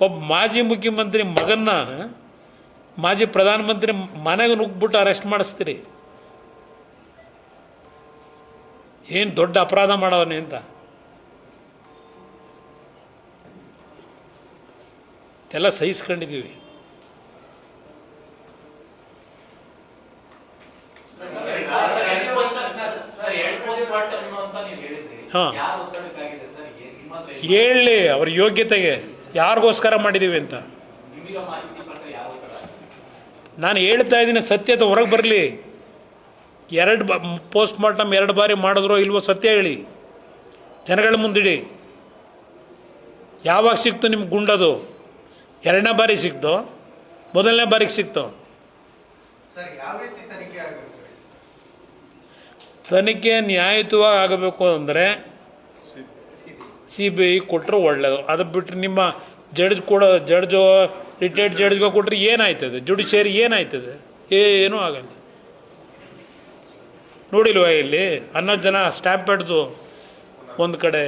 ಒಬ್ಬ ಮಾಜಿ ಮುಖ್ಯಮಂತ್ರಿ ಮಗನ್ನ ಮಾಜಿ ಪ್ರಧಾನಮಂತ್ರಿ ಮನೆಗೆ ನುಗ್ಬಿಟ್ಟು ಅರೆಸ್ಟ್ ಮಾಡಿಸ್ತೀರಿ? ಏನು ದೊಡ್ಡ ಅಪರಾಧ ಮಾಡವನೇ ಅಂತ? ಎಲ್ಲ ಸಹಿಸ್ಕೊಂಡಿದ್ದೀವಿ. ಹಾಂ, ಹೇಳಿ ಅವ್ರ ಯೋಗ್ಯತೆಗೆ ಯಾರಿಗೋಸ್ಕರ ಮಾಡಿದ್ದೀವಿ ಅಂತ. ನಾನು ಹೇಳ್ತಾ ಇದ್ದೀನಿ, ಸತ್ಯತೆ ಹೊರಗೆ ಬರಲಿ. 2 ಪೋಸ್ಟ್ ಮಾರ್ಟಮ್ 2 ಬಾರಿ ಮಾಡಿದ್ರೋ ಇಲ್ವೋ ಸತ್ಯ ಹೇಳಿ, ಜನಗಳ ಮುಂದಿಡಿ. ಯಾವಾಗ ಸಿಕ್ತು ನಿಮ್ಗೆ ಗುಂಡದು? 2ನೇ ಬಾರಿ ಸಿಕ್ತು? ಮೊದಲನೇ ಬಾರಿಗೆ ಸಿಕ್ತು? ತನಿಖೆ ನ್ಯಾಯಯುತವಾಗಿ ಆಗಬೇಕು ಅಂದರೆ CBI ಕೊಟ್ಟರು ಒಳ್ಳೆಯದು. ಅದು ಬಿಟ್ಟರೆ ನಿಮ್ಮ ಜಡ್ಜು ರಿಟೈರ್ಡ್ ಜಡ್ಜ್ಗೆ ಕೊಟ್ಟರೆ ಏನಾಯ್ತದೆ? ಜುಡಿಷಿಯರಿ ಏನಾಯ್ತದೆ? ಏನೂ ಆಗಲ್ಲ. ನೋಡಿಲ್ವಾ ಇಲ್ಲಿ 11 ಜನ ಸ್ಟ್ಯಾಂಪ್ ಹಿಡ್ದು, ಒಂದು ಕಡೆ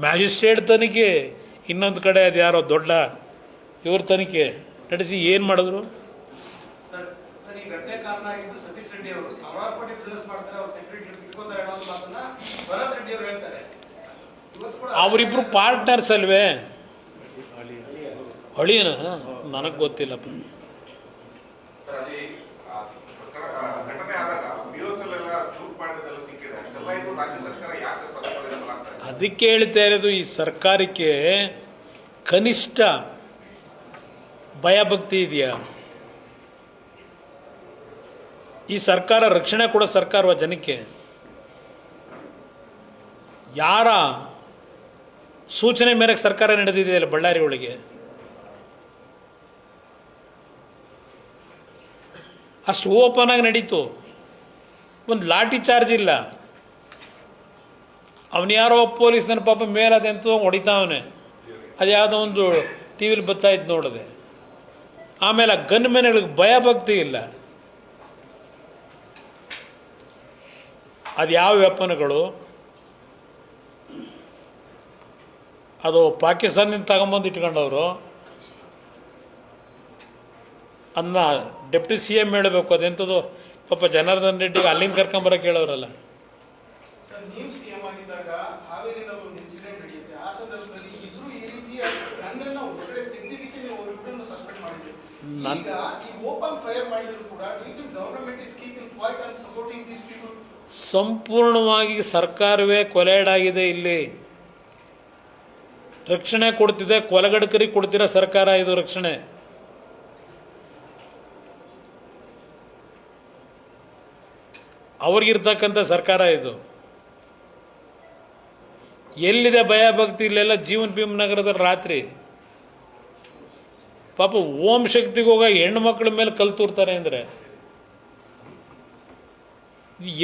ಮ್ಯಾಜಿಸ್ಟ್ರೇಟ್ ತನಿಖೆ, ಇನ್ನೊಂದು ಕಡೆ ಅದು ಯಾರೋ ದೊಡ್ಡ ಇವ್ರ ತನಿಖೆ ನಡೆಸಿ ಏನು ಮಾಡಿದ್ರು? ಅವರಿಬ್ರು ಪಾರ್ಟ್ನರ್ಸ್ ಅಲ್ವೇ? ಅಳಿಯನ ನನಗೆ ಗೊತ್ತಿಲ್ಲಪ್ಪ. ಅದಕ್ಕೆ ಹೇಳ್ತಾ ಇರೋದು, ಈ ಸರ್ಕಾರಕ್ಕೆ ಕನಿಷ್ಠ ಭಯಭಕ್ತಿ ಇದೆಯಾ? ಈ ಸರ್ಕಾರ ರಕ್ಷಣೆ ಕೊಡೋ ಸರ್ಕಾರವ ಜನಕ್ಕೆ? ಯಾರ ಸೂಚನೆ ಮೇರೆಗೆ ಸರ್ಕಾರ ನಡೆದಿದೆಯಲ್ಲ ಬಳ್ಳಾರಿ ಒಳಗೆ? ಅಷ್ಟು ಓಪನ್ ಆಗಿ ನಡೀತು. ಒಂದು ಲಾಠಿ ಚಾರ್ಜ್ ಇಲ್ಲ. ಅವನು ಯಾರೋ ಪೊಲೀಸ್ನ ಪಾಪ ಮೇಲದೆಂತೂ ಹೊಡಿತಾವನೆ. ಅದು ಯಾವುದೋ ಒಂದು ಟಿ ವಿಲಿ ಬರ್ತಾಯಿದ್ದು ನೋಡಿದೆ. ಆಮೇಲೆ ಆ ಗನ್ ಮ್ಯಾನ್ಗಳಿಗೆ ಭಯಭಕ್ತಿ ಇಲ್ಲ. ಅದು ಯಾವ ವೆಪನ್ಗಳು? ಅದು ಪಾಕಿಸ್ತಾನದಿಂದ ತಗೊಂಬಂದು ಇಟ್ಕೊಂಡವರು. ಅದನ್ನ ಡೆಪ್ಟಿ CM ಹೇಳಬೇಕು. ಅದೆಂಥದ್ದು ಪಾಪ ಜನಾರ್ದನ್ ರೆಡ್ಡಿಗೆ ಅಲ್ಲಿಂದ ಕರ್ಕೊಂಬರಕ್ಕೆ ಹೇಳೋರಲ್ಲ. Sir, new CM ನನ್- ಈಗ ಈ ಓಪನ್ ಫೈರ್ ಮಾಡಿದ್ರು ಕೂಡ government is keeping quiet and supporting these people. ಸಂಪೂರ್ಣವಾಗಿ ಸರ್ಕಾರವೇ ಕೊಲೆಯಡಾಗಿದೆ. ಇಲ್ಲಿ ರಕ್ಷಣೆ ಕೊಡ್ತಿದೆ, ಕೊಲೆಗಡಕರಿಗೆ ಕೊಡ್ತಿರೋ ಸರ್ಕಾರ ಇದು ರಕ್ಷಣೆ. ಅವ್ರಿಗಿರ್ತಕ್ಕಂಥ ಸರ್ಕಾರ ಇದು. ಎಲ್ಲಿದೆ ಭಯ ಭಕ್ತಿ? ಇಲ್ಲೆಲ್ಲ ಜೀವನ್ ಭೀಮ್ ನಗರದಲ್ಲಿ ರಾತ್ರಿ ಪಾಪ ಓಂ ಶಕ್ತಿಗೆ ಹೋಗ ಹೆಣ್ಣು ಮಕ್ಕಳ ಮೇಲೆ ಕಲ್ಲು ತೂರ್ತಾರೆ ಅಂದರೆ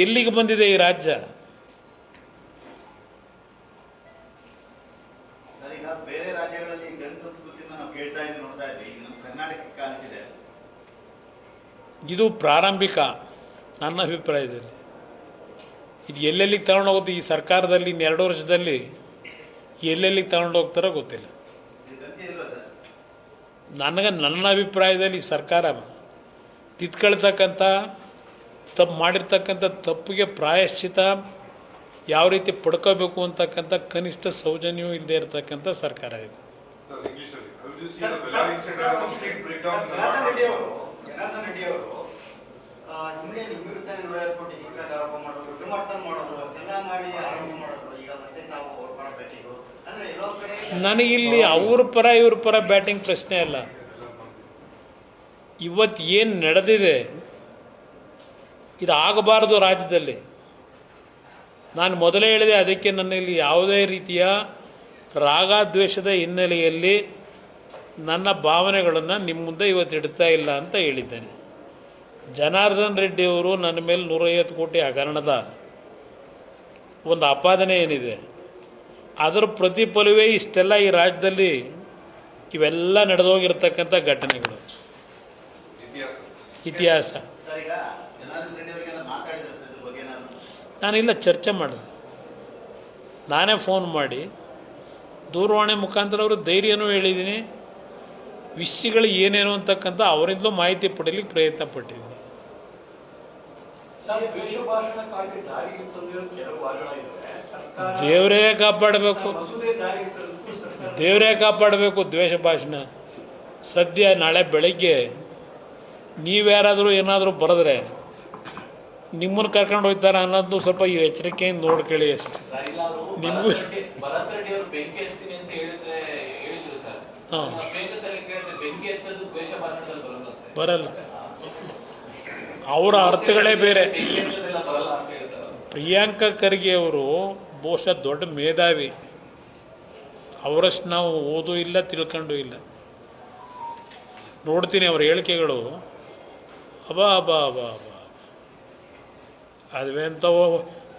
ಎಲ್ಲಿಗೆ ಬಂದಿದೆ ಈ ರಾಜ್ಯ? ಸರ್, ಈಗ ಬೇರೆ ರಾಜ್ಯಗಳಲ್ಲಿ ಗನ್ ಸಂಸ್ಕೃತಿನ ನಾವು ಕೇಳ್ತಾ ಇದ್ದೀವಿ, ನೋಡ್ತಾ ಇದ್ದೀವಿ. ಈಗ ನಮ್ಮ ಕರ್ನಾಟಕಕ್ಕೆ ಕಾಣಿಸಿದೆ. ಇದು ಪ್ರಾರಂಭಿಕ ನನ್ನ ಅಭಿಪ್ರಾಯದಲ್ಲಿ. ಇದು ಎಲ್ಲೆಲ್ಲಿಗೆ ತಗೊಂಡೋಗುತ್ತೆ ಈ ಸರ್ಕಾರದಲ್ಲಿ ಇನ್ನು 2 ವರ್ಷದಲ್ಲಿ ಎಲ್ಲೆಲ್ಲಿಗೆ ತಗೊಂಡೋಗ್ತಾರೋ ಗೊತ್ತಿಲ್ಲ. ಇದು ಗಂತಿ ಇಲ್ವಾ ಸರ್? ನನ್ನ ಅಭಿಪ್ರಾಯದಲ್ಲಿ ಈ ಸರ್ಕಾರ ತಿದ್ಕೊಳ್ತಕ್ಕಂಥ ಮಾಡಿರ್ತಕ್ಕಂಥ ತಪ್ಪಿಗೆ ಪ್ರಾಯಶ್ಚಿತ ಯಾವ ರೀತಿ ಪಡ್ಕೋಬೇಕು ಅಂತಕ್ಕಂಥ ಕನಿಷ್ಠ ಸೌಜನ್ಯವೂ ಇಲ್ಲದೆ ಇರತಕ್ಕಂಥ ಸರ್ಕಾರ ಇದು. ಸರ್, ಇಂಗ್ಲಿಷಲ್ಲಿ How do you see the Bellary incident as a complete breakdown in the Janardhan Nagpur? Reddy ಅವರು ಹಿಂದೆ ನಿಮ್ಮ ವಿರುದ್ಧ ನೂರೈವತ್ತು ಕೋಟಿ ಆರೋಪ ಮಾಡೋದು, ದುರ್ಮರ್ತನ ಮಾಡೋದು, ಎಲ್ಲ ಮಾಡಿ ಆರೋಪ ಮಾಡೋದು. ಈಗ ಮತ್ತೆ ನಾವು ಅವ್ರ ಪರ ಬೆಟ್ಟಿದ್ರು ಅಂದ್ರೆ ಎಲ್ಲೋ ಕಡೆ ನನಗಿಲ್ಲಿ ಅವ್ರ ಪರ ಇವ್ರ ಪರ ಬ್ಯಾಟಿಂಗ್ ಪ್ರಶ್ನೆ ಅಲ್ಲ. ಇವತ್ತು ಏನು ನಡೆದಿದೆ ಇದು ಆಗಬಾರದು ರಾಜ್ಯದಲ್ಲಿ. ನಾನು ಮೊದಲೇ ಹೇಳಿದೆ, ಅದಕ್ಕೆ ನನ್ನಲ್ಲಿ ಯಾವುದೇ ರೀತಿಯ ರಾಗ ದ್ವೇಷದ ಹಿನ್ನೆಲೆಯಲ್ಲಿ ನನ್ನ ಭಾವನೆಗಳನ್ನು ನಿಮ್ಮ ಮುಂದೆ ಇವತ್ತು ಇಡ್ತಾ ಇಲ್ಲ ಅಂತ ಹೇಳಿದ್ದೇನೆ. ಜನಾರ್ದನ್ ರೆಡ್ಡಿ ಅವರು ನನ್ನ ಮೇಲೆ 150 ಕೋಟಿ ಹಗರಣದ ಒಂದು ಆಪಾದನೆ ಏನಿದೆ, ಅದರ ಪ್ರತಿಫಲವೇ ಇಷ್ಟೆಲ್ಲ ಈ ರಾಜ್ಯದಲ್ಲಿ ಇವೆಲ್ಲ ನಡೆದೋಗಿರ್ತಕ್ಕಂಥ ಘಟನೆಗಳು, ಇತಿಹಾಸ. ಸರ್, ಈಗ ಜನಾರ್ದನ್ ರೆಡ್ಡಿ ಅವರಿಗೆಲ್ಲ ಮಾತಾಡಿದ್ರೆ ಸರ್ ಇದ್ರ ಬಗ್ಗೆ ಏನಾದ್ರು? ನಾನಿಲ್ಲ ಚರ್ಚೆ ಮಾಡಿದೆ. ನಾನೇ ಫೋನ್ ಮಾಡಿ ದೂರವಾಣಿ ಮುಖಾಂತರ ಅವರು ಧೈರ್ಯನೂ ಹೇಳಿದ್ದೀನಿ, ವಿಷಯಗಳು ಏನೇನು ಅಂತಕ್ಕಂಥ ಅವರಿಂದಲೂ ಮಾಹಿತಿ ಪಡೀಲಿಕ್ಕೆ ಪ್ರಯತ್ನ ಪಟ್ಟಿದ್ದೀನಿ. ದ್ವೇಷ ಭಾಷಣ ಕಾಯ್ದೆ ಜಾರಿಗೆ ತಂದಿರೋ ಕೆಲವು ವಾರಗಳಿವೆ. ಸರ್ಕಾರ ದೇವರೇ ಕಾಪಾಡಬೇಕು, ಮಸೂದೆ ಜಾರಿಗೆ ತಂದು ಸರ್ಕಾರ ದೇವರೇ ಕಾಪಾಡಬೇಕು ದ್ವೇಷ ಭಾಷಣ. ಸದ್ಯ ನಾಳೆ ಬೆಳಗ್ಗೆ ನೀವ್ಯಾರಾದರೂ ಏನಾದರೂ ಬರೆದ್ರೆ ನಿಮ್ಮನ್ನು ಕರ್ಕೊಂಡು ಹೋಗ್ತಾರೆ ಅನ್ನೋದು ಸ್ವಲ್ಪ ಈ ಎಚ್ಚರಿಕೆಯಿಂದ ನೋಡ್ಕೊಳ್ಳಿ ಅಷ್ಟೆ. ನಿಮಗೂ ಭರತ್ ರೆಡ್ಡಿ ಅವರು ಬೆಂಕಿ ಹಚ್ತೀನಿ ಅಂತ ಹೇಳಿದ್ರು ಸರ್. ಹಾ. ಬೇಗದಲ್ಲಿ ಕೇಳಿದ್ರೆ ಬೆಂಕಿ ಹಚ್ಚೋದು ದ್ವೇಷ ಭಾಷಣದಲ್ಲಿ ಬರಲ್ಲ. ಬರಲ್ಲ, ಅವರ ಅರ್ಥಗಳೇ ಬೇರೆ. ಬೆಂಕಿ ಹಚ್ಚೋದೆಲ್ಲ ಬರಲ್ಲ ಅಂತ ಹೇಳ್ತಾರೆ. ಪ್ರಿಯಾಂಕಾ ಖರ್ಗೆ ಅವರು ಬಹುಶಃ ದೊಡ್ಡ ಮೇಧಾವಿ, ಅವರಷ್ಟು ನಾವು ಓದೂ ಇಲ್ಲ ತಿಳ್ಕೊಂಡು ಇಲ್ಲ. ನೋಡ್ತೀನಿ ಅವ್ರ ಹೇಳಿಕೆಗಳು, ಅಬಾ ಅಬಾ ಅಬಾ ಅಬಾ ಅವೆಂಥವು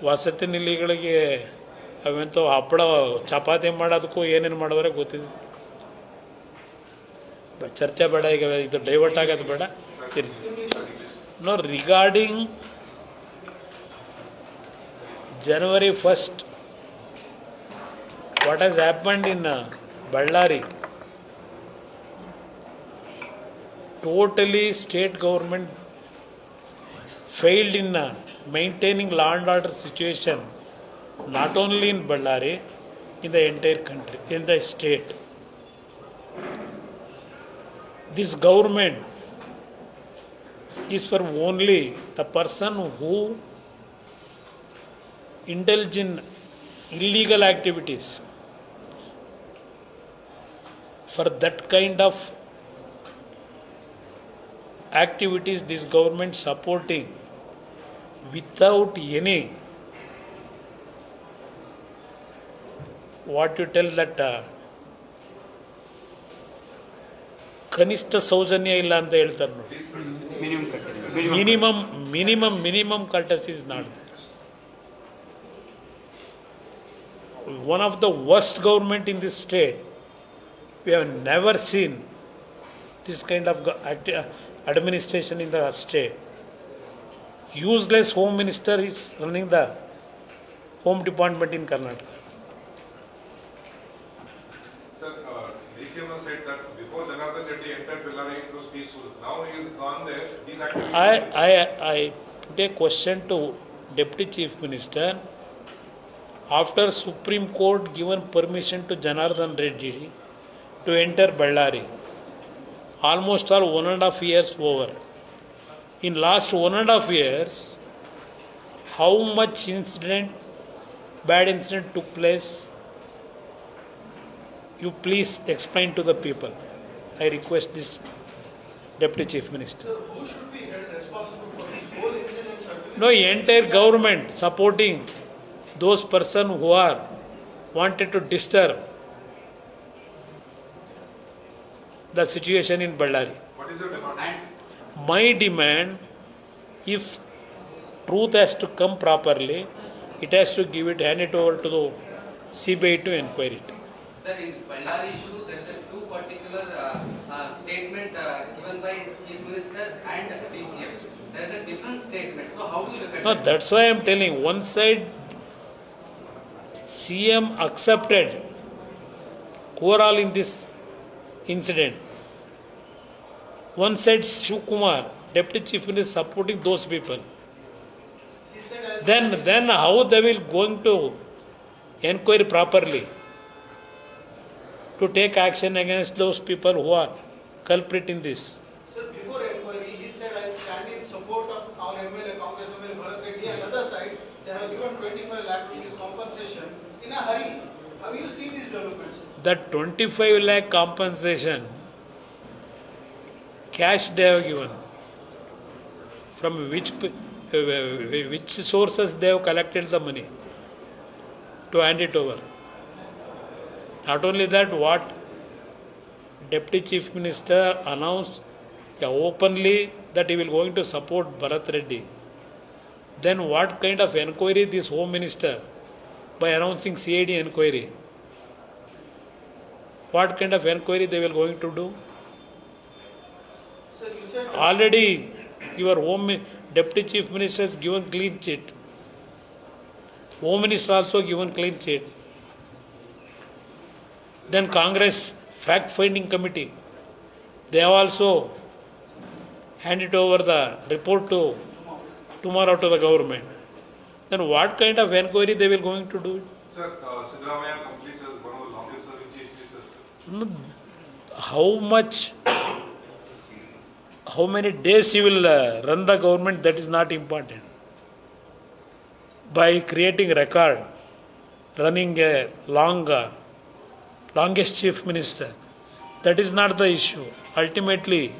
ವಸತಿ ನಿಲಿಗಳಿಗೆ ಅವೆಂಥವು ಹಪ್ಪಳ ಚಪಾತಿ ಮಾಡೋದಕ್ಕೂ ಏನೇನು ಮಾಡೋದ್ರೆ ಗೊತ್ತಿದೆ. ಚರ್ಚೆ ಬೇಡ, ಈಗ ಇದು ಡೈವರ್ಟ್ ಆಗೋದು ಬೇಡ. No, regarding January 1st, what has happened in Ballari, totally state government failed in maintaining law and order situation, not only in Ballari, in the entire country, in the state. This government is for only the person who indulge in illegal activities. For that kind of activities, this government supporting without any, what you tell that ಕನಿಷ್ಠ ಸೌಜನ್ಯ ಇಲ್ಲ ಅಂತ ಹೇಳ್ತಾರೆ ನೋಡಿ. Minimum courtesy is not there. One of the worst government in this state. We have never seen this kind of administration in the state. Useless home minister is running the home department in Karnataka. Sir, DCM has said that before Janardhan Reddy entered Bellary, it was peaceful. Now he is gone there. These activities. I put a question to Deputy Chief Minister. After Supreme Court given permission to Janardhan Reddy to enter Ballari, almost all 1.5 years over. In last 1.5 years, how much bad incident took place? You please explain to the people. I request this Deputy Chief Minister. Sir, who should be held responsible for this whole incident, sir? No, entire government supporting those persons who are wanted to disturb the situation in Ballari. What is your demand? My demand, if truth has to come properly, it has to hand it over to the CBI to inquire it. Sir, in Ballari issue, there is a two particular statement given by Chief Minister and DCM. There is a different statement. So how do you look at No, that? that's why I am telling. One side, CM accepted overall in this incident. One side, Shiv Kumar, Deputy Chief Minister, supporting those people. He said as Then how they will going to inquire properly to take action against those people who are culprit in this? Sir, before inquiry, he said I stand in support of our MLA, Congress MLA Bharat Reddy. And other side, they have given 25 lakh rupees compensation in a hurry. How do you see these developments? That 25 lakh compensation, cash they have given. From which sources they have collected the money to hand it over? Not only that, what Deputy Chief Minister announced openly that he will going to support Bharat Reddy. Then what kind of enquiry this Home Minister by announcing CID enquiry? What kind of enquiry they will going to do? Sir, you said Already your Deputy Chief Minister has given clean chit. Home Minister also given clean chit. Then Congress fact-finding committee, they have also handed over the report tomorrow to the government. Then what kind of enquiry they will going to do? Sir, Siddaramaiah completes as one of the longest serving chief ministers. How many days he will run the government, that is not important. By creating record, running a longest chief minister, that is not the issue. Ultimately,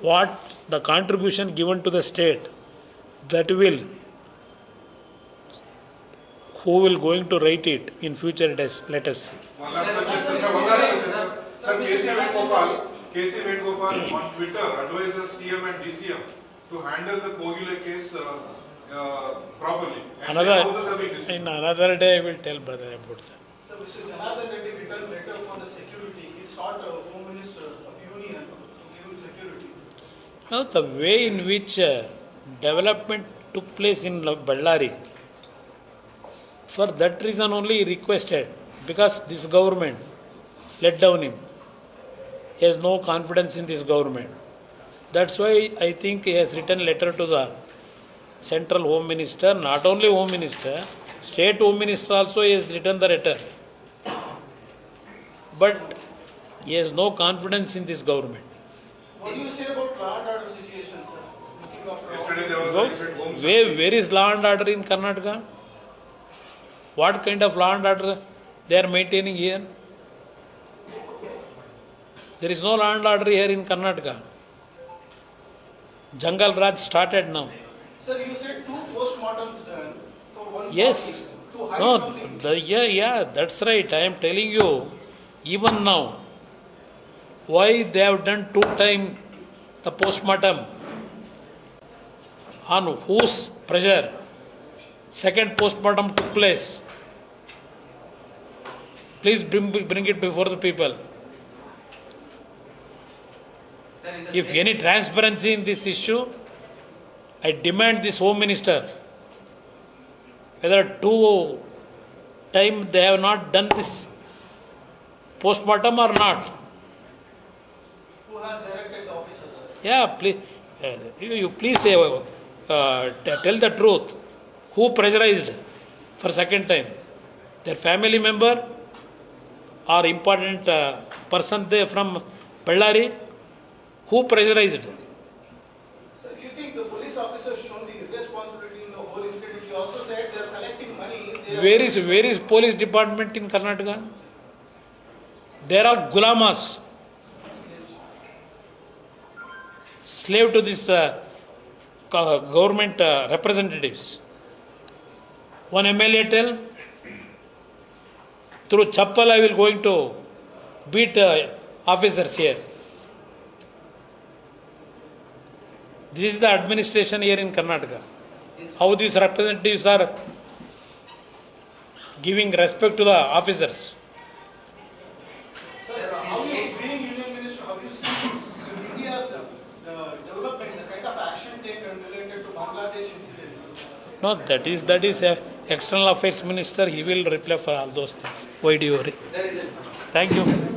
what the contribution given to the state, that will, who will going to write it in future days, let us see. One last question, sir. One last question, sir. Sir, KC Venugopal on Twitter advises CM and DCM to handle the Kogile case properly. And the houses have been dismissed. In another day I will tell brother about that. So Mr. Janardhan Reddy returned letter for the security. He sought a Home Minister of Union to give him security. Now, the way in which development took place in Ballari, for that reason only he requested, because this government let down him. He has no confidence in this government. That's why I think he has written letter to the Central Home Minister, not only Home Minister, State Home Minister also he has written the letter. But he has no confidence in this government. What do you say about law and order situation, sir? Looking after all Yesterday there was So, a recent home where is law and order in Karnataka? What kind of law and order they are maintaining here? There is no law and order here in Karnataka. Jangal Raj started now. Sir, you said 2 postmortems done for one Yes. body to hide No, something. yeah, that's right. I am telling you, even now, why they have done 2 times the postmortem? On whose pressure? Second postmortem took place. Please bring it before the people. Sir, in the If any transparency in this issue, I demand this Home Minister, whether 2 times they have not done this postmortem or not. Who has directed the officers, sir? Yeah, please, you please tell the truth. Who pressurized for second time? Their family member or important person there from Ballari? Who pressurized? Sir, you think the police officers shown the irresponsibility in the whole incident? You also said they are collecting money. Where is police department in Karnataka? They are all gulamas, slave to this government representatives. One MLA tell, through chappal I will going to beat officers here. This is the administration here in Karnataka. How these representatives are giving respect to the officers. Sir, how you, being Union Minister, how you see India's development, the kind of action taken related to Bangladesh incident? No, that is a external affairs minister. He will reply for all those things. Why do you worry? Thank you.